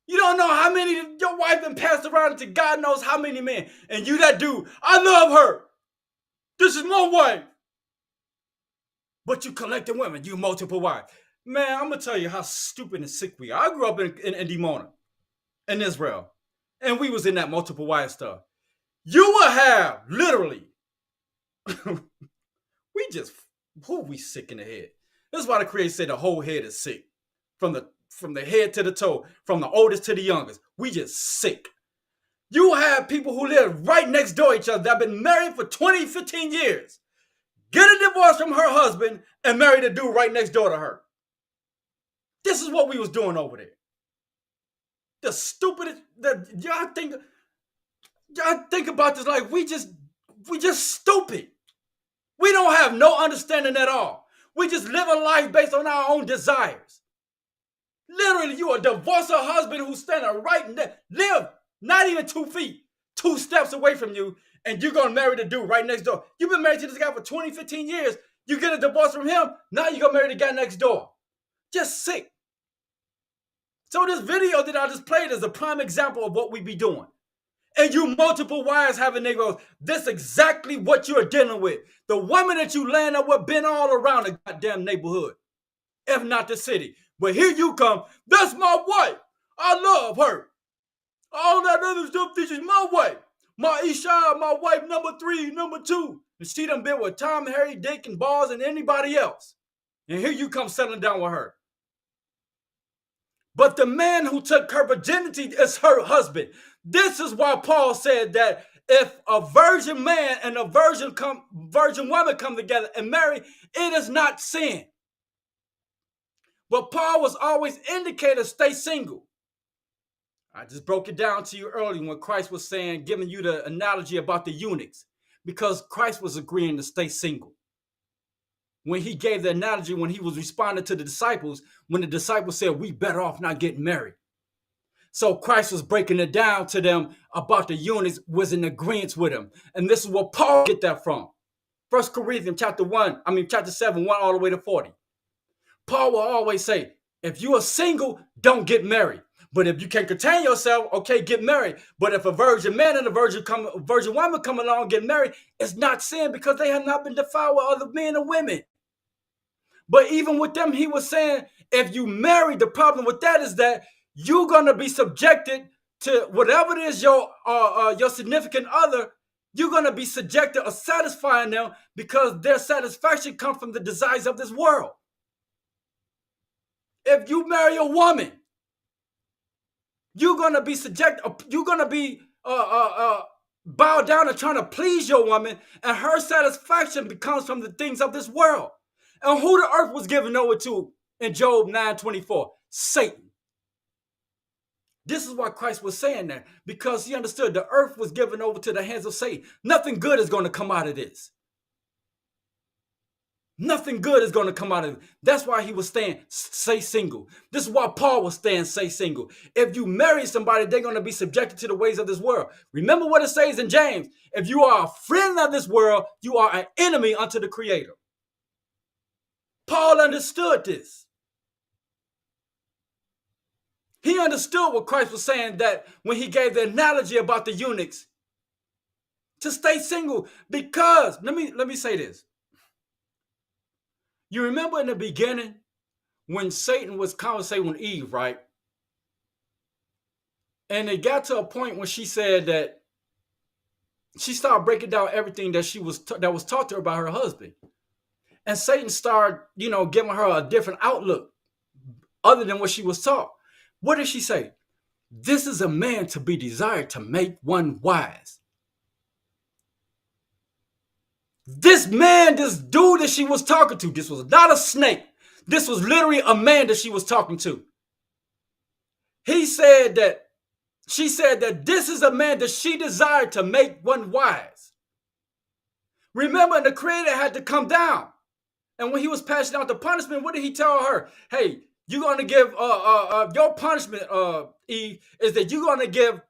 Speaker 1: You don't know how many your wife been passed around to God knows how many men. And you that dude, I love her. This is my wife. But you collecting women, you multiple wives. Man, I'm going to tell you how stupid and sick we are. I grew up in Dimona, in Israel. And we was in that multiple wife stuff. You will have, literally, we sick in the head. This is why the Creator said the whole head is sick. From the head to the toe, from the oldest to the youngest. We just sick. You have people who live right next door to each other that have been married for 20, 15 years. Get a divorce from her husband and marry the dude right next door to her. This is what we was doing over there. The stupidest that y'all think about this like we just stupid. We don't have no understanding at all. We just live a life based on our own desires. Literally, you a divorced husband who's standing right there, live not even 2 feet, 2 steps away from you, and you're gonna marry the dude right next door. You've been married to this guy for 20, 15 years. You get a divorce from him, now you're gonna marry the guy next door. Just sick. So this video that I just played is a prime example of what we be doing. And you multiple wives having Negroes, this is exactly what you're dealing with. The woman that you land up with been all around the goddamn neighborhood, if not the city. But here you come, that's my wife. I love her. All that other stuff, this is my wife. My Isha, my wife number 3, number 2. And she done been with Tom, Harry, Dick, and Balls, and anybody else. And here you come settling down with her. But the man who took her virginity is her husband. This is why Paul said that if a virgin man and a virgin woman come together and marry, it is not sin. But Paul was always indicating stay single. I just broke it down to you earlier when Christ was saying, giving you the analogy about the eunuchs, because Christ was agreeing to stay single. When he gave the analogy, when he was responding to the disciples, when the disciples said, we better off not getting married. So Christ was breaking it down to them about the eunuchs, was in agreement with him. And this is where Paul get that from. 1 Corinthians chapter 7, 1 all the way to 40. Paul will always say, if you are single, don't get married. But if you can contain yourself, okay, get married. But if a virgin man and a virgin woman come along and get married, it's not sin because they have not been defiled with other men and women. But even with them, he was saying, if you marry, the problem with that is that you're going to be subjected to whatever it is your significant other, you're going to be subjected or satisfying them because their satisfaction comes from the desires of this world. If you marry a woman, you're going to be you're going to be bowed down and trying to please your woman, and her satisfaction becomes from the things of this world. And who the earth was given over to in Job 9:24? Satan. This is why Christ was saying that, because he understood the earth was given over to the hands of Satan. Nothing good is going to come out of this. Nothing good is going to come out of it. That's why he was saying, stay single. This is why Paul was saying, stay single. If you marry somebody, they're going to be subjected to the ways of this world. Remember what it says in James. If you are a friend of this world, you are an enemy unto the Creator. Paul understood this. He understood what Christ was saying, that when he gave the analogy about the eunuchs, to stay single, because, let me say this. You remember in the beginning when Satan was conversating with Eve, right? And it got to a point when she said that she started breaking down everything that that was taught to her by her husband. And Satan started, giving her a different outlook other than what she was taught. What did she say? This is a man to be desired to make one wise. This dude that she was talking to, this was not a snake. This was literally a man that she was talking to. She said that this is a man that she desired to make one wise. Remember, the Creator had to come down. And when he was passing out the punishment, what did he tell her? Hey, you're going to give, your punishment, Eve, is that you're going to give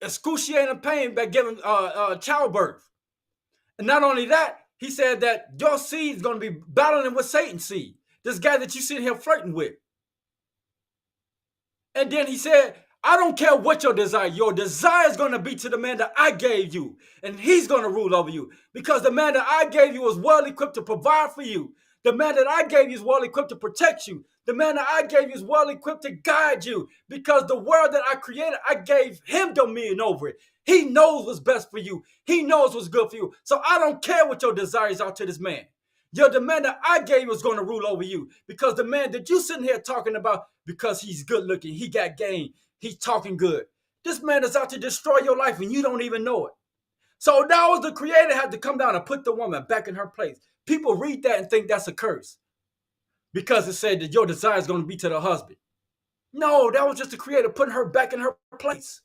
Speaker 1: excruciating pain by giving childbirth. And not only that, he said that your seed is going to be battling with Satan's seed. This guy that you sit here flirting with. And then he said, I don't care what your desire is going to be to the man that I gave you. And he's going to rule over you. Because the man that I gave you is well equipped to provide for you. The man that I gave you is well equipped to protect you. The man that I gave you is well equipped to guide you. Because the world that I created, I gave him dominion over it. He knows what's best for you. He knows what's good for you. So I don't care what your desires are to this man. The man that I gave you is going to rule over you. Because the man that you sitting here talking about, because he's good looking, he got game, he's talking good. This man is out to destroy your life and you don't even know it. So now the Creator had to come down and put the woman back in her place. People read that and think that's a curse. Because it said that your desire is going to be to the husband. No, that was just the Creator putting her back in her place.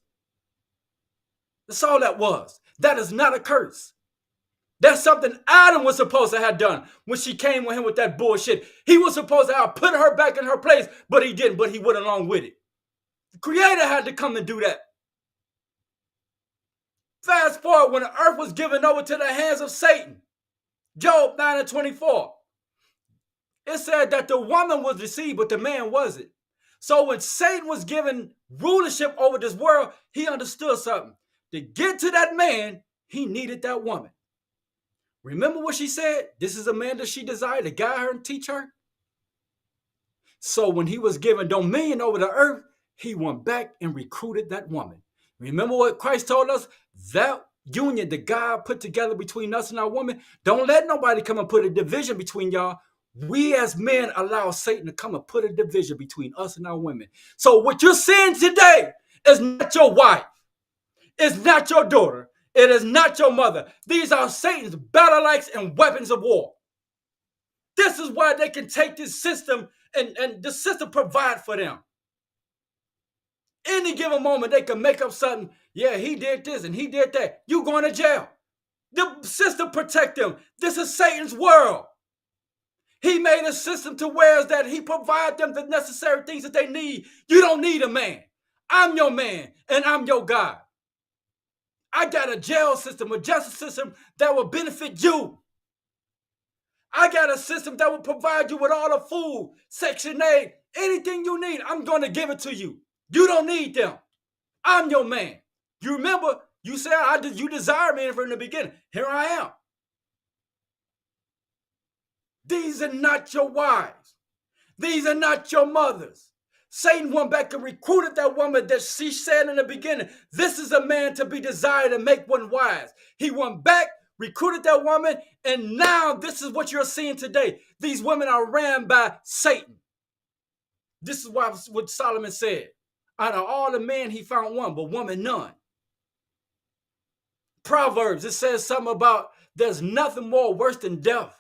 Speaker 1: That's all that was. That is not a curse. That's something Adam was supposed to have done when she came with him with that bullshit. He was supposed to have put her back in her place, but he didn't, but he went along with it. The Creator had to come and do that. Fast forward when the earth was given over to the hands of Satan. Job 9:24. It said that the woman was deceived, but the man wasn't. So when Satan was given rulership over this world, he understood something. To get to that man, he needed that woman. Remember what she said? This is a man that she desired to guide her and teach her. So when he was given dominion over the earth, he went back and recruited that woman. Remember what Christ told us? That union that God put together between us and our woman, don't let nobody come and put a division between y'all. We as men allow Satan to come and put a division between us and our women. So what you're seeing today is not your wife. It's not your daughter. It is not your mother. These are Satan's battle axe and weapons of war. This is why they can take this system and the system provide for them. Any given moment, they can make up something. Yeah, he did this and he did that. You going to jail. The system protect them. This is Satan's world. He made a system to where is that he provide them the necessary things that they need. You don't need a man. I'm your man and I'm your God. I got a jail system, a justice system that will benefit you. I got a system that will provide you with all the food, Section 8, anything you need. I'm going to give it to you. You don't need them. I'm your man. You remember, you said you desired me from the beginning. Here I am. These are not your wives. These are not your mothers. Satan went back and recruited that woman that she said in the beginning, this is a man to be desired and make one wise. He went back, recruited that woman, and now this is what you're seeing today. These women are ran by Satan. This is what Solomon said. Out of all the men, he found one, but woman none. Proverbs, it says something about there's nothing more worse than death.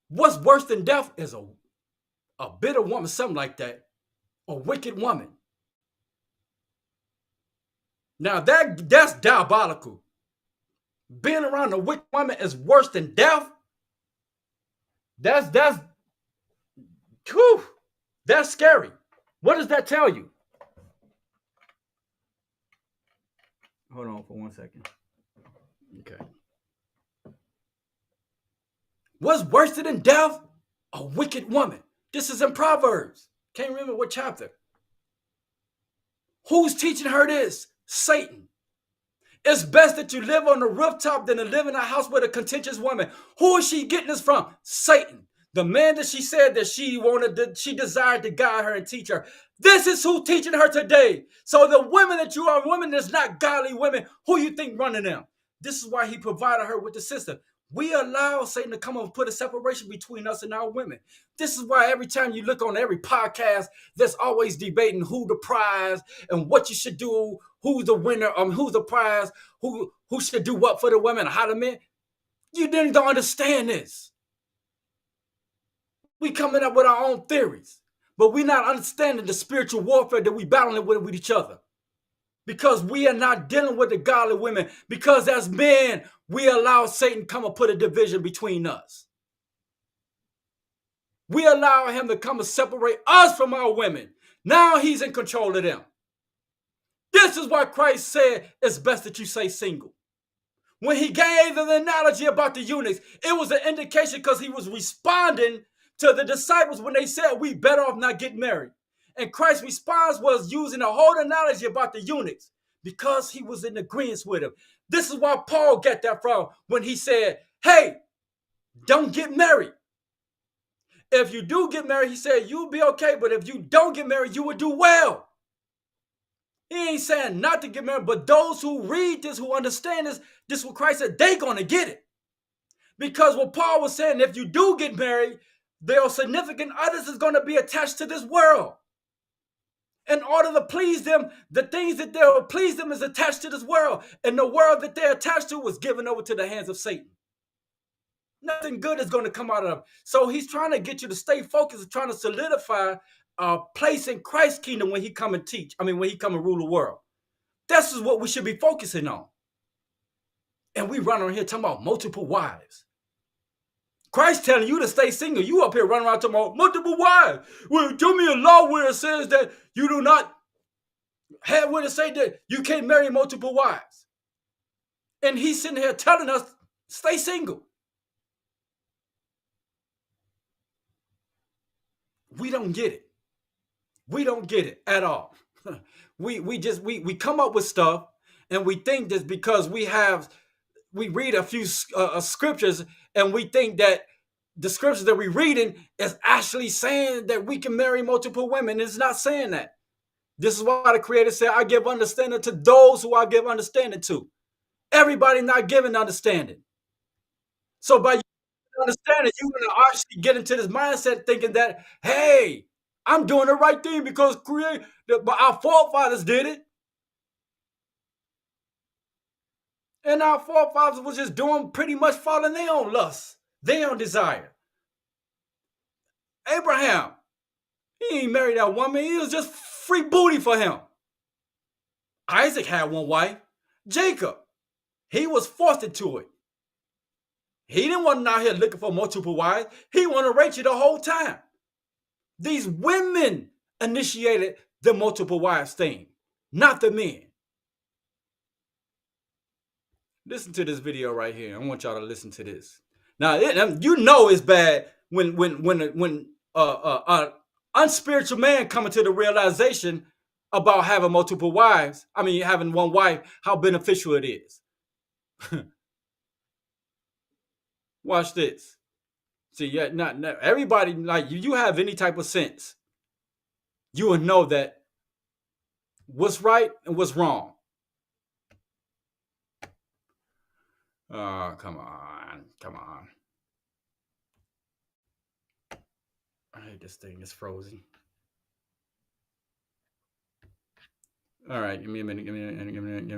Speaker 1: What's worse than death is a bitter woman, something like that, a wicked woman. Now that's diabolical. Being around a wicked woman is worse than death. That's scary. What does that tell you? Hold on for 1 second. Okay. What's worse than death? A wicked woman. This is in Proverbs. Can't remember what chapter. Who's teaching her this? Satan. It's best that you live on the rooftop than to live in a house with a contentious woman. Who is she getting this from? Satan. The man that she said that she desired to guide her and teach her. This is who teaching her today. So the women that you are, women that's not godly women, who you think running them? This is why he provided her with the system. We allow Satan to come and put a separation between us and our women. This is why every time you look on every podcast, there's always debating who the prize and what you should do, who's the winner, who's the prize, who should do what for the women, how the men. You don't understand this. We coming up with our own theories, but we're not understanding the spiritual warfare that we battling with each other. Because we are not dealing with the godly women. Because as men, we allow Satan come and put a division between us. We allow him to come and separate us from our women. Now he's in control of them. This is why Christ said it's best that you stay single. When he gave the analogy about the eunuchs, it was an indication because he was responding to the disciples when they said we better off not get married. And Christ's response was using a whole analogy about the eunuchs because he was in agreement with him. This is why Paul got that from when he said, hey, don't get married. If you do get married, he said, you'll be okay. But if you don't get married, you will do well. He ain't saying not to get married, but those who read this, who understand this, this is what Christ said, they're going to get it. Because what Paul was saying, if you do get married, their significant others is going to be attached to this world. In order to please them, the things that they'll please them is attached to this world. And the world that they're attached to was given over to the hands of Satan. Nothing good is going to come out of them. So he's trying to get you to stay focused and trying to solidify a place in Christ's kingdom when he come and teach. When he come and rule the world. This is what we should be focusing on. And we run around here talking about multiple wives. Christ telling you to stay single. You up here running around talking about multiple wives. Well, tell me a law where it says that you do not have where it say that you can't marry multiple wives. And he's sitting here telling us, stay single. We don't get it. We don't get it at all. We come up with stuff and we think this because we read a few scriptures and we think that the scriptures that we're reading is actually saying that we can marry multiple women. It's not saying that. This is why the Creator said, I give understanding to those who I give understanding to. Everybody not giving understanding. So by understanding, you're going to actually get into this mindset thinking that, hey, I'm doing the right thing because our forefathers did it. And our forefathers was just doing pretty much following their own lust, their own desire. Abraham, he ain't married that woman. It was just free booty for him. Isaac had one wife. Jacob, he was forced into it. He didn't want to out here looking for multiple wives. He wanted Rachel the whole time. These women initiated the multiple wives thing, not the men. Listen to this video right here. I want y'all to listen to this. Now, you know it's bad when unspiritual man coming to the realization about having multiple wives. I mean, having one wife, how beneficial it is. Watch this. See, yeah, not everybody, like you have any type of sense, you will know that what's right and what's wrong. Oh, come on. I hate this thing. It's frozen. All right, give me a minute. Give me a minute. Give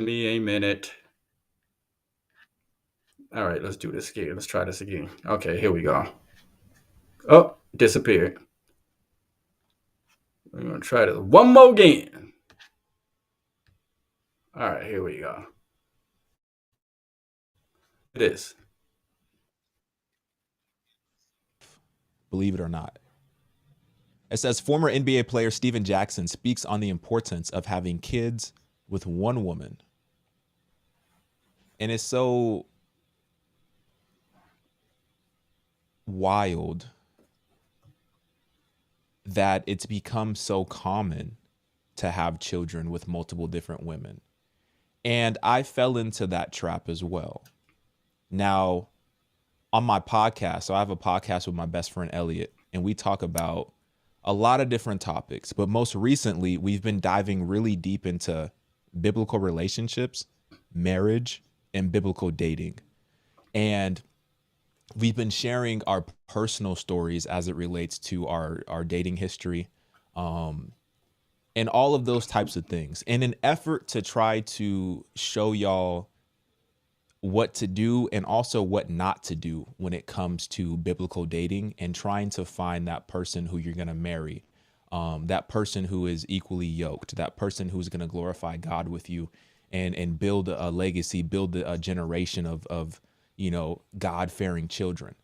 Speaker 1: me a minute. All right, let's do this again. Let's try this again. Okay, here we go. Oh, disappeared. We're going to try this one more again. All right, here we go. It is.
Speaker 6: Believe it or not. It says former NBA player Steven Jackson speaks on the importance of having kids with one woman. And it's so wild that it's become so common to have children with multiple different women. And I fell into that trap as well. Now, on my podcast, so I have a podcast with my best friend Elliot, and we talk about a lot of different topics. But most recently, we've been diving really deep into biblical relationships, marriage, and biblical dating. And we've been sharing our personal stories as it relates to our dating history, and all of those types of things in an effort to try to show y'all what to do and also what not to do when it comes to biblical dating and trying to find that person who you're going to marry, that person who is equally yoked, that person who's going to glorify God with you and build a legacy, build a generation of God-fearing children.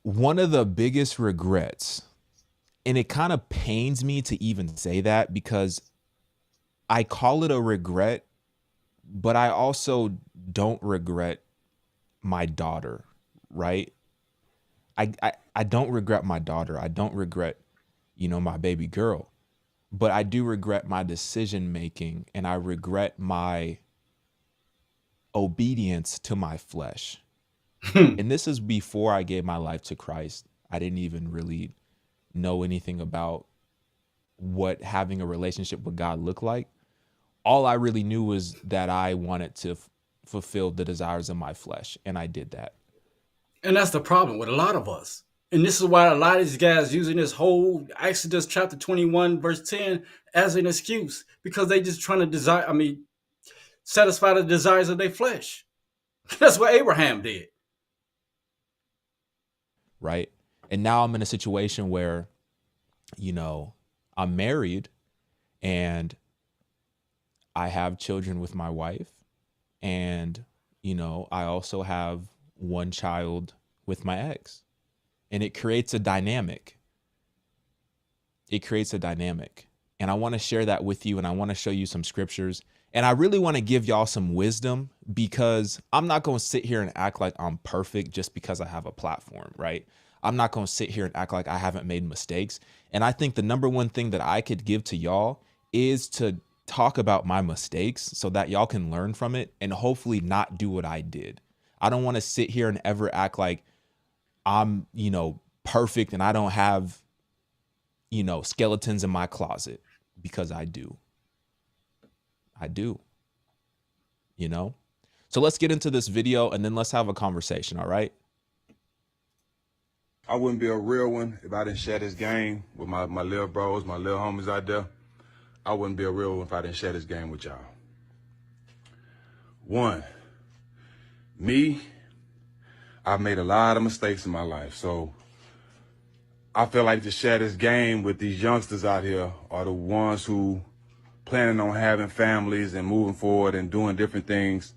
Speaker 6: One of the biggest regrets, and it kind of pains me to even say that because I call it a regret, but I also don't regret my daughter, right? I don't regret my daughter. I don't regret, my baby girl, but I do regret my decision making, and I regret my obedience to my flesh. And this is before I gave my life to Christ. I didn't even really know anything about what having a relationship with God looked like. All I really knew was that I wanted to fulfill the desires of my flesh, and I did that.
Speaker 1: And that's the problem with a lot of us. And this is why a lot of these guys using this whole Exodus chapter 21, verse 10 as an excuse, because they just trying to satisfy the desires of their flesh. That's what Abraham did.
Speaker 6: Right. And now I'm in a situation where, I'm married and I have children with my wife, and, I also have one child with my ex, and it creates a dynamic. And I want to share that with you, and I want to show you some scriptures, and I really want to give y'all some wisdom, because I'm not going to sit here and act like I'm perfect just because I have a platform, right? I'm not going to sit here and act like I haven't made mistakes. And I think the number one thing that I could give to y'all is to talk about my mistakes so that y'all can learn from it and hopefully not do what I did. I don't want to sit here and ever act like I'm, perfect and I don't have, skeletons in my closet, because I do. So let's get into this video and then let's have a conversation. All right.
Speaker 7: I wouldn't be a real one if I didn't share this game with my little bros, my little homies out there. I wouldn't be a real one if I didn't share this game with y'all. One, I've made a lot of mistakes in my life. So I feel like to share this game with these youngsters out here are the ones who planning on having families and moving forward and doing different things,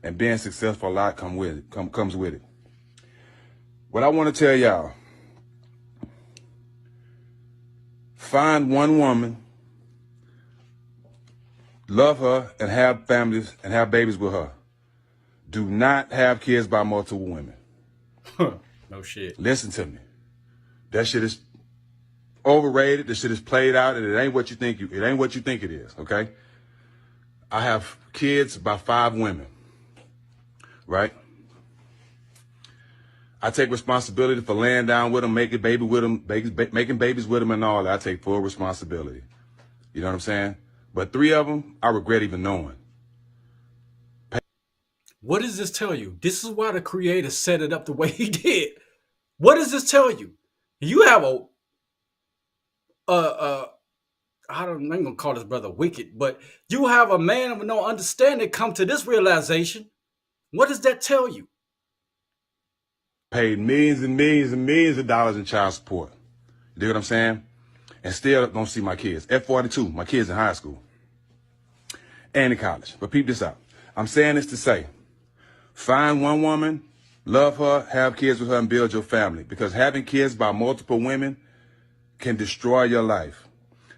Speaker 7: and being successful. A lot comes with it. What I want to tell y'all: find one woman love her and have families and have babies with her. Do not have kids by multiple women.
Speaker 1: No shit.
Speaker 7: Listen to me. That shit is overrated. The shit is played out, and it ain't what you think it is, okay? I have kids by 5 women, right? I take responsibility for laying down with them, making babies with them and all that. I take full responsibility. You know what I'm saying? But 3 of them, I regret even knowing.
Speaker 1: What does this tell you? This is why the creator set it up the way he did. What does this tell you? You have I ain't gonna call this brother wicked, but you have a man with no understanding come to this realization. What does that tell you?
Speaker 7: Paid millions and millions and millions of dollars in child support. You dig what I'm saying? And still don't see my kids. At 42, my kids in high school and in college. But peep this out. I'm saying this to say, find one woman, love her, have kids with her, and build your family. Because having kids by multiple women can destroy your life.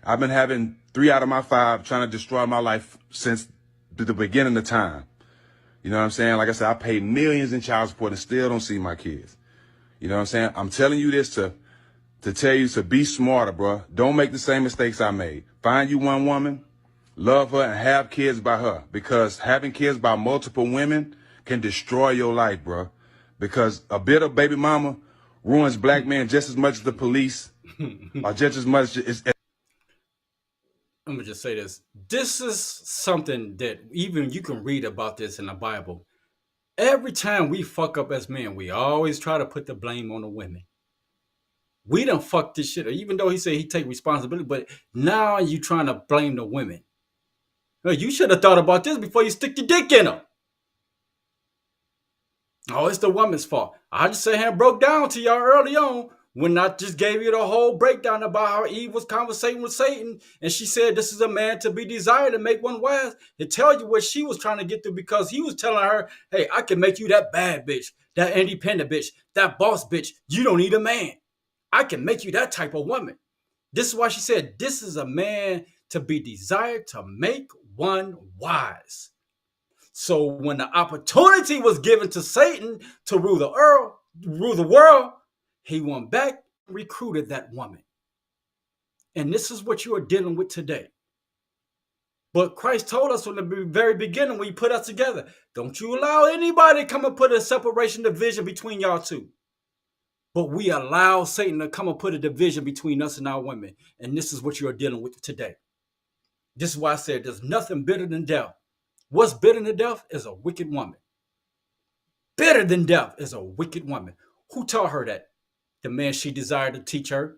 Speaker 7: I've been having 3 out of my 5 trying to destroy my life since the beginning of time. You know what I'm saying? Like I said, I pay millions in child support and still don't see my kids. You know what I'm saying? I'm telling you this to tell you to be smarter, bro. Don't make the same mistakes I made. Find you one woman, love her, and have kids by her. Because having kids by multiple women can destroy your life, bro. Because a bitter baby mama ruins black men just as much as the police, or just as much as...
Speaker 1: I'm gonna just say this. This is something that even you can read about this in the Bible. Every time we fuck up as men, we always try to put the blame on the women. We done fucked this shit up, even though he said he take responsibility, but now you trying to blame the women. You should have thought about this before you stick your dick in them. Oh, it's the woman's fault. I just sat here and broke down to y'all early on when I just gave you the whole breakdown about how Eve was conversating with Satan, and she said this is a man to be desired and make one wise. To tell you what she was trying to get through, because he was telling her, hey, I can make you that bad bitch, that independent bitch, that boss bitch. You don't need a man. I can make you that type of woman. This is why she said this is a man to be desired to make one wise. So when the opportunity was given to Satan to rule the world, he went back and recruited that woman. And this is what you are dealing with today. But Christ told us from the very beginning when he put us together, don't you allow anybody to come and put a separation, division between y'all two. But we allow Satan to come and put a division between us and our women. And this is what you are dealing with today. This is why I said there's nothing bitter than death. What's bitter than death is a wicked woman. Bitter than death is a wicked woman. Who taught her that? The man she desired to teach her.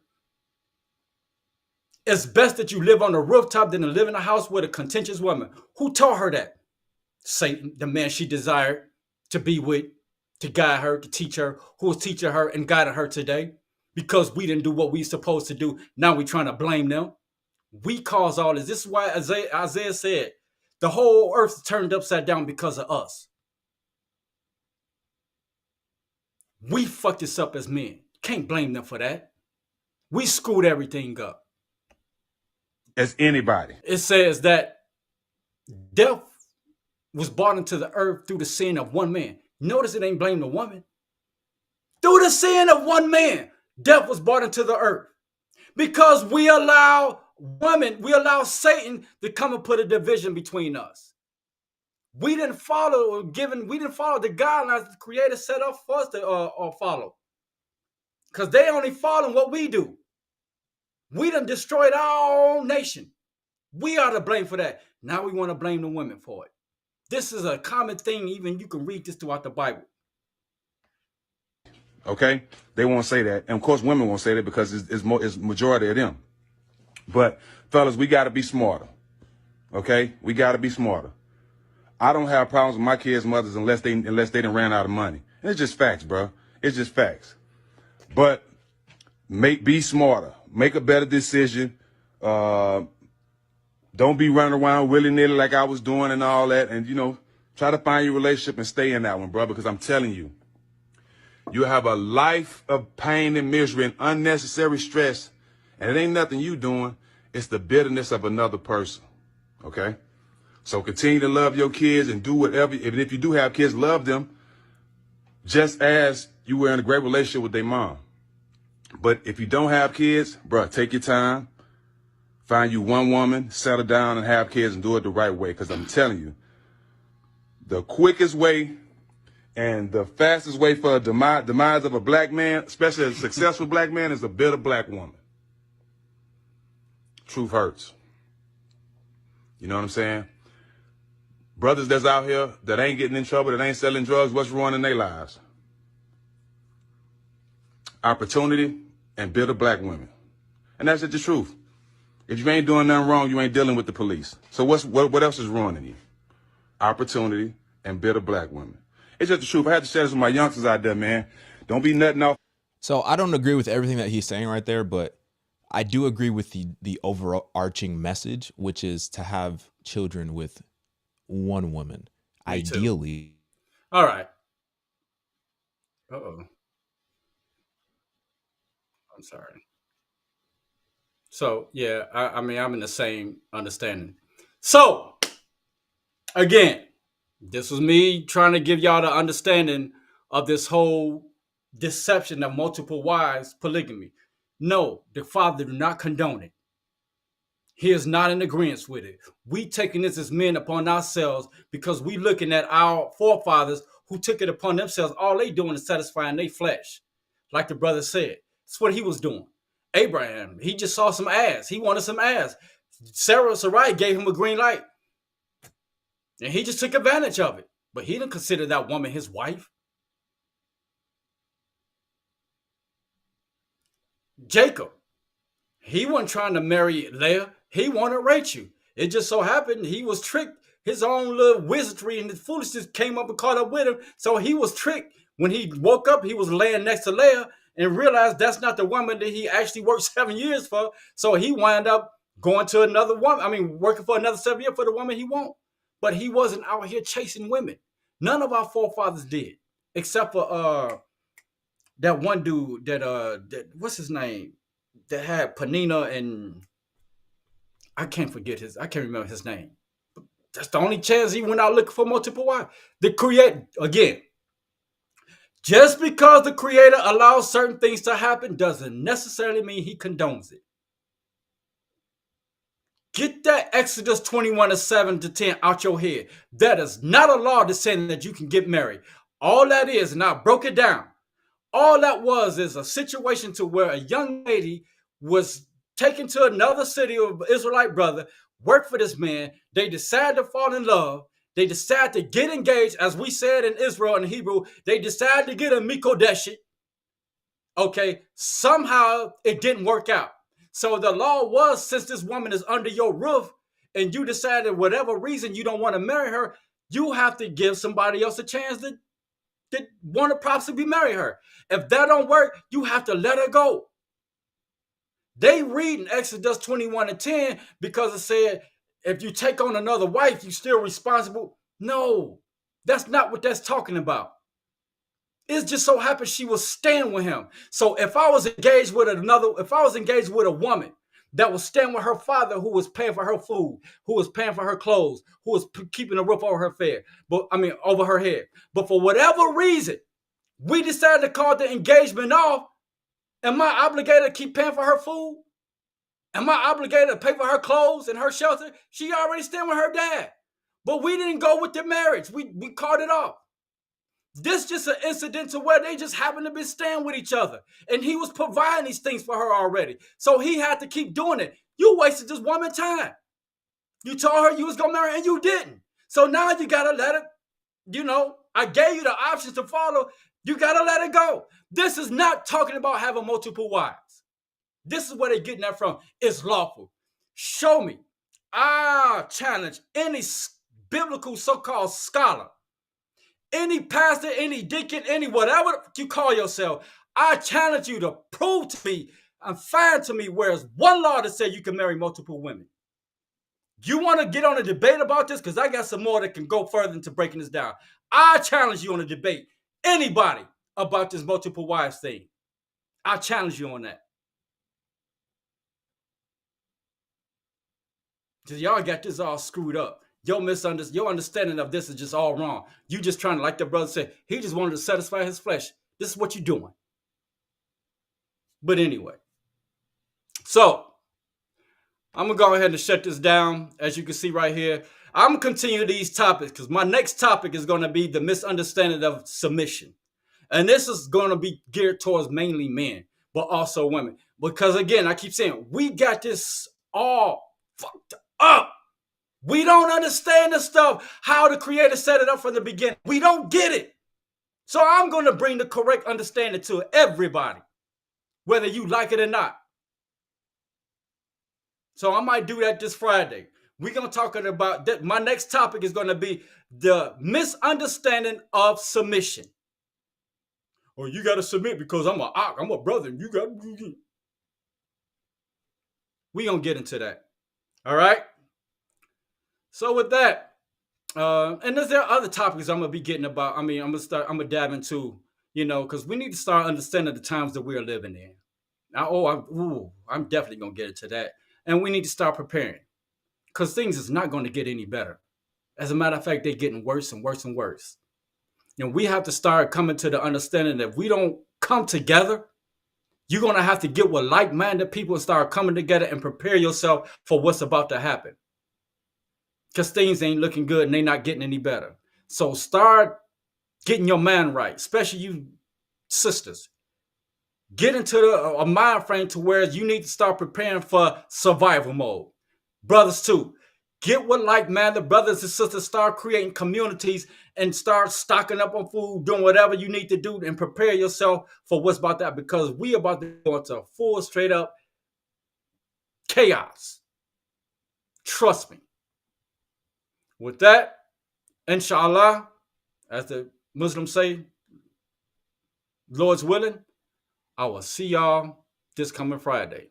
Speaker 1: It's best that you live on the rooftop than to live in a house with a contentious woman. Who taught her that? Satan, the man she desired to be with, to guide her, to teach her, who is teaching her and guiding her today. Because we didn't do what we supposed to do. Now we're trying to blame them. We cause all this. This is why Isaiah said, the whole earth turned upside down because of us. We fucked this up as men. Can't blame them for that. We screwed everything up.
Speaker 7: As anybody.
Speaker 1: It says that death was brought into the earth through the sin of one man. Notice it ain't blame the woman. Through the sin of one man, death was brought into the earth. Because we allow Satan to come and put a division between us. We didn't follow the guidelines the Creator set up for us to follow. Because they only follow what we do. We done destroyed our own nation. We are to blame for that. Now we want to blame the women for it. This is a common thing. Even you can read this throughout the Bible.
Speaker 7: Okay? They won't say that. And of course, women won't say that because it's majority of them. But fellas, we got to be smarter. Okay? We got to be smarter. I don't have problems with my kids' mothers unless they done ran out of money. And it's just facts, bro. It's just facts. But be smarter. Make a better decision. Don't be running around willy-nilly like I was doing and all that. And, try to find your relationship and stay in that one, bro, because I'm telling you, you have a life of pain and misery and unnecessary stress. And it ain't nothing you doing. It's the bitterness of another person. Okay? So continue to love your kids and do whatever. Even if you do have kids, love them just as you were in a great relationship with their mom. But if you don't have kids, bro, take your time. Find you one woman, settle down and have kids and do it the right way. Because I'm telling you, the quickest way and the fastest way for a demise of a black man, especially a successful black man, is a bitter black woman. Truth hurts. You know what I'm saying? Brothers that's out here that ain't getting in trouble, that ain't selling drugs, what's ruining their lives? Opportunity and bitter black women. And that's just the truth. If you ain't doing nothing wrong, you ain't dealing with the police. So what else is ruining you? Opportunity and bitter black women. It's just the truth. I had to share this with my youngsters out there, man. Don't be nutting off.
Speaker 6: So I don't agree with everything that he's saying right there, but I do agree with the overarching message, which is to have children with one woman, ideally.
Speaker 1: All right. Uh-oh. I'm sorry. So, yeah, I mean, I'm in the same understanding. So, again, this was me trying to give y'all the understanding of this whole deception of multiple wives, polygamy. No, the Father do not condone it. He is not in agreement with it. We taking this as men upon ourselves because we looking at our forefathers who took it upon themselves. All they doing is satisfying their flesh. Like the brother said. That's what he was doing. Abraham, he just saw some ass. He wanted some ass. Sarai gave him a green light. And he just took advantage of it. But he didn't consider that woman his wife. Jacob, he wasn't trying to marry Leah. He wanted Rachel. It just so happened he was tricked. His own little wizardry and his foolishness came up and caught up with him. So he was tricked. When he woke up, he was laying next to Leah and realized that's not the woman that he actually worked 7 years for. So he wound up going to another woman. I mean, working for another 7 years for the woman he wanted. But he wasn't out here chasing women. None of our forefathers did, except for that one dude that what's his name? That had Panina and I can't remember his name. But that's the only chance he went out looking for multiple wives. Just because the Creator allows certain things to happen doesn't necessarily mean he condones it. Get that Exodus 21:7-10 out your head. That is not a law that's saying that you can get married. All that is, and I broke it down. All that was is a situation to where a young lady was taken to another city of Israelite brother, worked for this man. They decided to fall in love. They decided to get engaged, as we said in Israel and Hebrew. They decided to get a mikodesh. Okay, somehow it didn't work out. So the law was, since this woman is under your roof and you decided whatever reason you don't want to marry her, you have to give somebody else a chance to want to possibly marry her. If that don't work, you have to let her go. They read in Exodus 21:10 because it said, if you take on another wife, you're still responsible. No, that's not what that's talking about. It just so happened she was staying with him. So if I was engaged with a woman that was staying with her father, who was paying for her food, who was paying for her clothes, who was keeping a roof over her head. But for whatever reason, we decided to call the engagement off. Am I obligated to keep paying for her food? Am I obligated to pay for her clothes and her shelter? She already staying with her dad. But we didn't go with the marriage. We called it off. This just an incident to where they just happened to be staying with each other. And he was providing these things for her already. So he had to keep doing it. You wasted this woman time. You told her you was going to marry her and you didn't. So now you got to let her, I gave you the options to follow. You got to let it go. This is not talking about having multiple wives. This is where they're getting that from. It's lawful. Show me. I challenge any biblical so-called scholar, any pastor, any deacon, any whatever you call yourself. I challenge you to prove to me and find to me where there's one law that says you can marry multiple women. You want to get on a debate about this? Because I got some more that can go further into breaking this down. I challenge you on a debate. Anybody about this multiple wives thing. I challenge you on that. Because y'all got this all screwed up. your understanding of this is just all wrong. You just trying to, like the brother said, he just wanted to satisfy his flesh. This is what you're doing. But anyway, so I'm going to go ahead and shut this down. As you can see right here, I'm going to continue these topics because my next topic is going to be the misunderstanding of submission. And this is going to be geared towards mainly men, but also women. Because again, I keep saying, we got this all fucked up. We don't understand the stuff, how the Creator set it up from the beginning. We don't get it. So I'm going to bring the correct understanding to everybody, whether you like it or not. So I might do that this Friday. We're going to talk about that. My next topic is going to be the misunderstanding of submission. Or you got to submit because I'm a brother. And you got. We're going to get into that. All right. So with that, and there are other topics I'm gonna be getting about. I'm gonna dive into, because we need to start understanding the times that we are living in. Now, I'm definitely gonna get into that, and we need to start preparing, because things is not going to get any better. As a matter of fact, they're getting worse and worse and worse. We have to start coming to the understanding that if we don't come together, you're gonna have to get with like-minded people and start coming together and prepare yourself for what's about to happen. Because things ain't looking good and they're not getting any better. So start getting your mind right, especially you sisters. Get into a mind frame to where you need to start preparing for survival mode. Brothers too. Get with like-minded brothers and sisters. Start creating communities and start stocking up on food, doing whatever you need to do and prepare yourself for what's about that, because we about to go into full straight up chaos. Trust me. With that, inshallah, as the Muslims say, Lord's willing, I will see y'all this coming Friday.